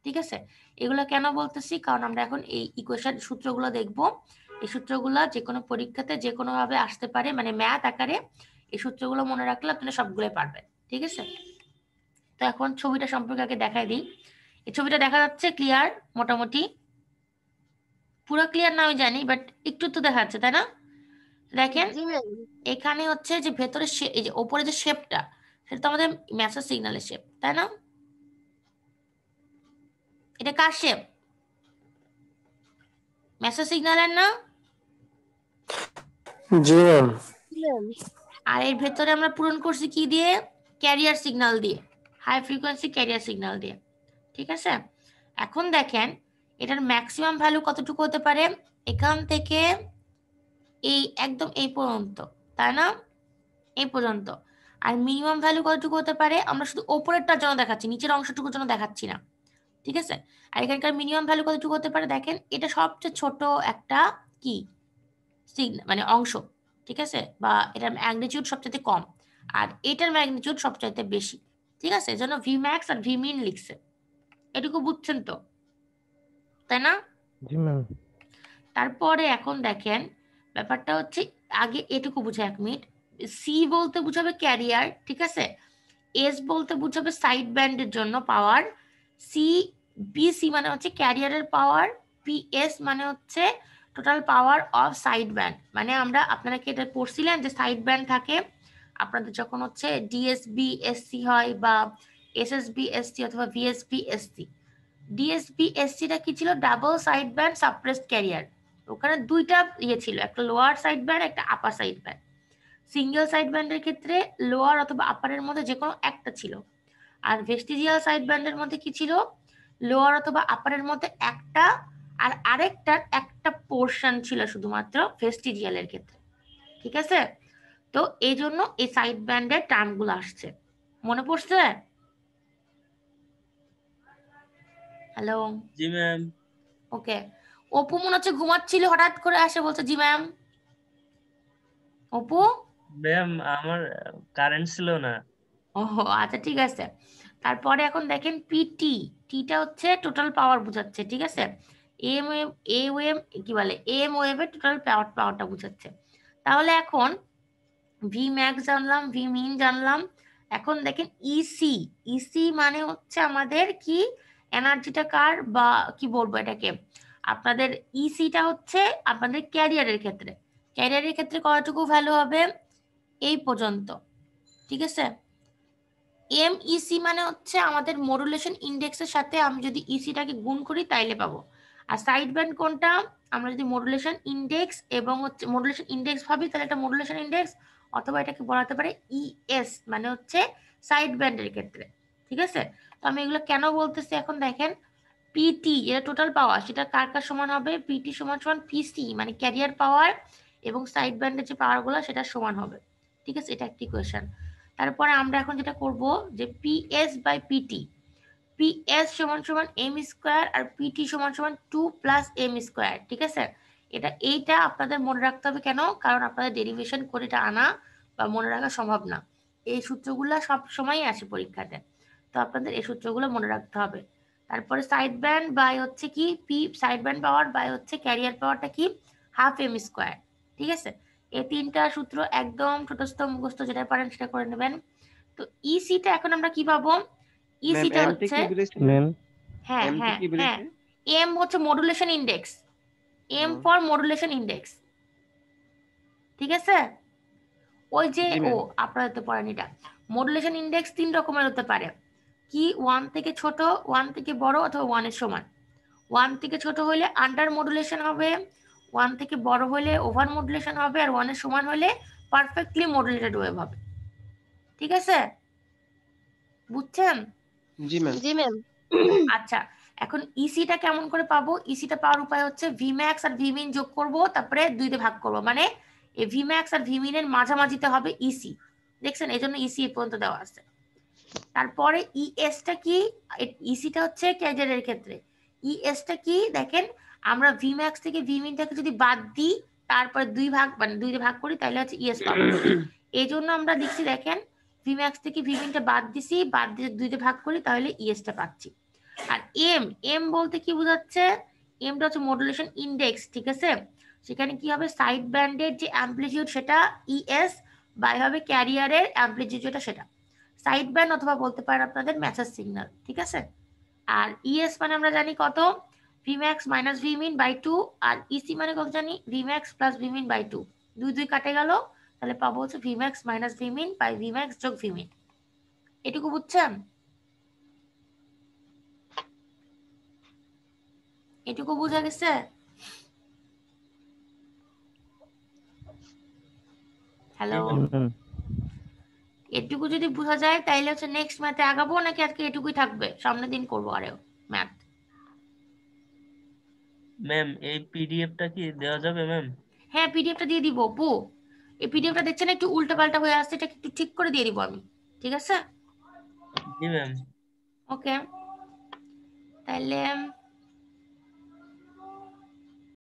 ঠিক আছে। এগুলো কেন বলতেছি, কারণ আমরা এখন এই ইকুয়েশন সূত্রগুলো দেখব। এই সূত্রগুলো যে কোনো পরীক্ষাতে যে কোনো ভাবে আসতে পারে, মানে ম্যাথ আকারে। এই সূত্রগুলো মনে রাখলে আপনারা সবগুলোই পারবেন, ঠিক আছে। তো এখন ছবিটা সম্পর্কে আগে দেখাই দিই। এই ছবিটা দেখা যাচ্ছে ক্লিয়ার? মোটামুটি পুরো ক্লিয়ার না আমি জানি, বাট একটু তো দেখা যাচ্ছে, তাই না? দেখেন জি ম্যাম। এখানে হচ্ছে যে ভেতরে এই যে উপরে যে শেপটা, সেটা তো আমাদের মেসেজ সিগন্যালের শেপ, তাই না? এটা কার শেপ? মেসেজ সিগন্যালের না? জি ম্যাম। আর এর ভেতরে আমরা পূরণ করছি কি দিয়ে? ক্যারিয়ার সিগন্যাল দিয়ে, হাই ফ্রিকোয়েন্সি ক্যারিয়ার সিগন্যাল দিয়ে। ঠিক আছে, এখন দেখেন এটার ম্যাক্সিমাম ভ্যালু কতটুকু হতে পারে? এখান থেকে এই একদম এই পর্যন্ত, তাই না? এই পর্যন্ত। আর মিনিমাম ভ্যালু কতটুকু হতে পারে? আমরা শুধু ওপরেরটার জন্য দেখাচ্ছি, নিচের অংশটুকুর জন্য দেখাচ্ছি না। ঠিক আছে, আর এখানকার মিনিমাম ভ্যালু কতটুকু হতে পারে? দেখেন এটা সবচেয়ে ছোট একটা কি সিগন্যাল মানে অংশ, ঠিক আছে, বা এটার ম্যাগনিটিউড সবচেয়ে কম, আর এটার ম্যাগনিটিউড সবচাইতে বেশি। ঠিক আছে, এজন্য ভি ম্যাক্স আর ভি মিন লিখছে। এটুকু বুঝছেন তো, তাই না? জি ম্যাম। তারপরে এখন দেখেন ব্যাপারটা হচ্ছে, আগে এটুকু বুঝে 1 মিনিট। সি বলতে বুঝাবে ক্যারিয়ার, ঠিক আছে। এস বলতে বুঝাবে সাইড ব্যান্ডের জন্য পাওয়ার। সি বিসি মানে হচ্ছে ক্যারিয়ারের পাওয়ার। পিএস মানে হচ্ছে total power of side band. মানে আমরা, আপনারা কি এটা পড়ছিলেন যে সাইড ব্যান্ড থাকে আপনাদের যখন হচ্ছে ডিএসবি এসসি হয় বা এসএসবি এসসি অথবা ভিএসবি এসসি। ডিএসবি এসসিটা কি ছিল? Double side band suppressed career. ওখানে দুইটা ইয়ে ছিল, একটা লোয়ার সাইড ব্যান্ড, একটা আপার সাইড ব্যান্ড। সিঙ্গেল সাইড ব্যান্ডের ক্ষেত্রে লোয়ার অথবা আপারের মধ্যে যে কোনো একটা ছিল, আর ভেস্টিজিয়াল সাইড ব্যান্ডের মধ্যে কি ছিল? লোয়ার অথবা আপারের মধ্যে একটা, আর আরেকটার একটা পোর্শন ছিল শুধুমাত্র ভেস্টিজিয়ালের ক্ষেত্রে। ঠিক আছে, তো এই জন্য এই সাইড ব্যান্ডের টার্মগুলো আসছে। মনে পড়ছে? হ্যালো? জি ম্যাম। ওকে, অপু মনে হচ্ছে ঘুমাচ্ছিল, হঠাৎ করে আসে বলছে জি ম্যাম। অপু? ম্যাম আমার কারেন্ট ছিল না। ওহো আচ্ছা ঠিক আছে। তারপরে এখন দেখেন পিটি, টিটা হচ্ছে টোটাল পাওয়ার বোঝাচ্ছে, ঠিক আছে। এম ওয়েভ, এ ওয়েভ কি বলে, এম ওয়েভের টোটাল পাওয়ারটা বোঝাচ্ছে। তাহলে এখন ভি ম্যাক্স জানলাম, ভি মিন জানলাম। এখন দেখেন ইসি, ইসি মানে হচ্ছে আমাদের কি এনার্জিটা কার, বা কি বলবো এটাকে, আপনাদের ইসিটা হচ্ছে আপনাদের ক্যারিয়ারের ক্ষেত্রে। ক্যারিয়ারের ক্ষেত্রে কতটুকু ভ্যালু হবে? এই পর্যন্ত, ঠিক আছে। এমইসি মানে হচ্ছে আমাদের মডুলেশন ইন্ডেক্সের সাথে আমি যদি ইসিটাকে গুণ করি তাইলে পাবো। আর সাইড ব্যান্ড কোনটা? আমরা যদি মডুলেশন ইন্ডেক্স এবং হচ্ছে মডুলেশন ইন্ডেক্স ভাবি তাহলে এটা মডুলেশন ইন্ডেক্স, অথবা এটাকে বলা হতে পারে ইএস মানে হচ্ছে সাইড ব্যান্ডের ক্ষেত্রে। ঠিক আছে, তো আমি এগুলো কেন বলতেছি এখন দেখেন। পিটি যেটা টোটাল পাওয়ার, সেটা কার কার সমান হবে? পিটি সমান সমান পিসি মানে ক্যারিয়ার পাওয়ার, এবং সাইড ব্যান্ডের যে পাওয়ারগুলো সেটা সমান হবে। ঠিক আছে, এটা একটি কোয়েশ্চেন। তারপরে আমরা এখন যেটা করব যে পিএস বাই পিটি, পিএস সমান সমান এম স্কোয়ার আর পিটি সমান সমান 2 প্লাস এম স্কোয়ার। ঠিক আছে, এইটা আপনাদের মনে রাখতে হবে। কেন? কারণ আপনাদের ডেরিভেশন করে এটা আনা বা মনে রাখা সম্ভব না। এই সূত্রগুলো সব সময় আসে পরীক্ষাতে, তো আপনাদের এই সূত্রগুলো মনে রাখতে হবে। তারপরে সাইড ব্যান্ড বাই হচ্ছে কি P, side band power by হচ্ছে ক্যারিয়ার পাওয়ারটা কি হাফ এম স্কোয়ার। ঠিক আছে, এই তিনটা সূত্র একদম ছোটস্থ মুখস্থ যেটা পারেন সেটা করে নেবেন। তো ইসিটা এখন আমরা কি পাবো? ইসিটা হচ্ছে হ্যাঁ হ্যাঁ হ্যাঁ, এম হচ্ছে modulation index, M for modulation index. ঠিক আছে, ওই যে ও আপনারা তো পড়েন এটা, মডুলেশন ইন্ডেক্স 3 রকমের হতে পারে। কি 1 থেকে ছোট, 1 থেকে বড়, অথবা 1 এর সমান। 1 থেকে ছোট হলে আন্ডার মডুলেশন হবে, 1 থেকে বড় হলে ওভার মডুলেশন হবে, আর 1 এর সমান হলে পারফেক্টলি মডুলেটেড ওয়েভ হবে। ঠিক আছে, বুঝছেন? জি ম্যাম। জি ম্যাম। আচ্ছা, এখন ইসিটা কেমন করে পাবো? ইসিটা পাওয়ার উপায় হচ্ছে ভি ম্যাক্স আর ভি মিন যোগ করব, তারপরে 2 তে ভাগ করব, মানে এই ভি ম্যাক্স আর ভি মিনের মাঝামাঝিতে হবে ইসি। দেখছেন, এই জন্য ইসি পর্যন্ত দেওয়া আছে। তারপরে ইএসটা কি? ইসিটা হচ্ছে ক্যারিয়ারের ক্ষেত্রে। ইএসটা কি দেখেন, আমরা ভি ম্যাক্স থেকে ভি মিনটাকে যদি বাদ দিই, তারপরে 2 ভাগ মানে 2 তে ভাগ করি, তাহলে হচ্ছে ইএস পাবো। এই জন্য আমরা লিখছি দেখেন, ভি ম্যাক্স থেকে ভি মিনটা বাদ দিছি, বাদ দিয়ে 2 তে ভাগ করি, তাহলে ইএসটা পাচ্ছি। আর এম, এম বলতে কি বোঝাচ্ছে? এমটা হচ্ছে মডুলেশন ইন্ডেক্স। ঠিক আছে, সেখানে কি হবে? সাইড ব্যান্ডের যে অ্যাম্পলিটিউড সেটা ইএস বাই হবে ক্যারিয়ারের অ্যাম্পলিটিউড যেটা সেটা সাইড ব্যান্ড, অথবা বলতে পারেন আপনাদের মেসেজ সিগন্যাল। ঠিক আছে, আর ইএস মানে আমরা জানি কত? V max minus V min by 2, আর ইসি মানে কত জানি? V max plus V min by 2। 2 2 কাটে গেল, তাহলে পাবো হচ্ছে V max minus V min by V max যোগ ভি মিন। এটুকু বুঝছেন? এটুকু বোঝা গেছে? হ্যালো, হুম। এটুকু যদি বোঝা যায় তাইলে হচ্ছে নেক্সট ম্যাথে আগাবো নাকি আজকে এটুকুই থাকবে, সামনের দিন করবো আরো ম্যাথ? ম্যাম এই পিডিএফটা কি দেওয়া যাবে ম্যাম? হ্যাঁ, পিডিএফটা দিয়ে দিব অপু। এই পিডিএফটা দেখছেন একটু উল্টো পাল্টা হয়ে আসছে, এটা একটু ঠিক করে দিয়ে দিব আমি, ঠিক আছে? জি ম্যাম। ওকে, তাহলে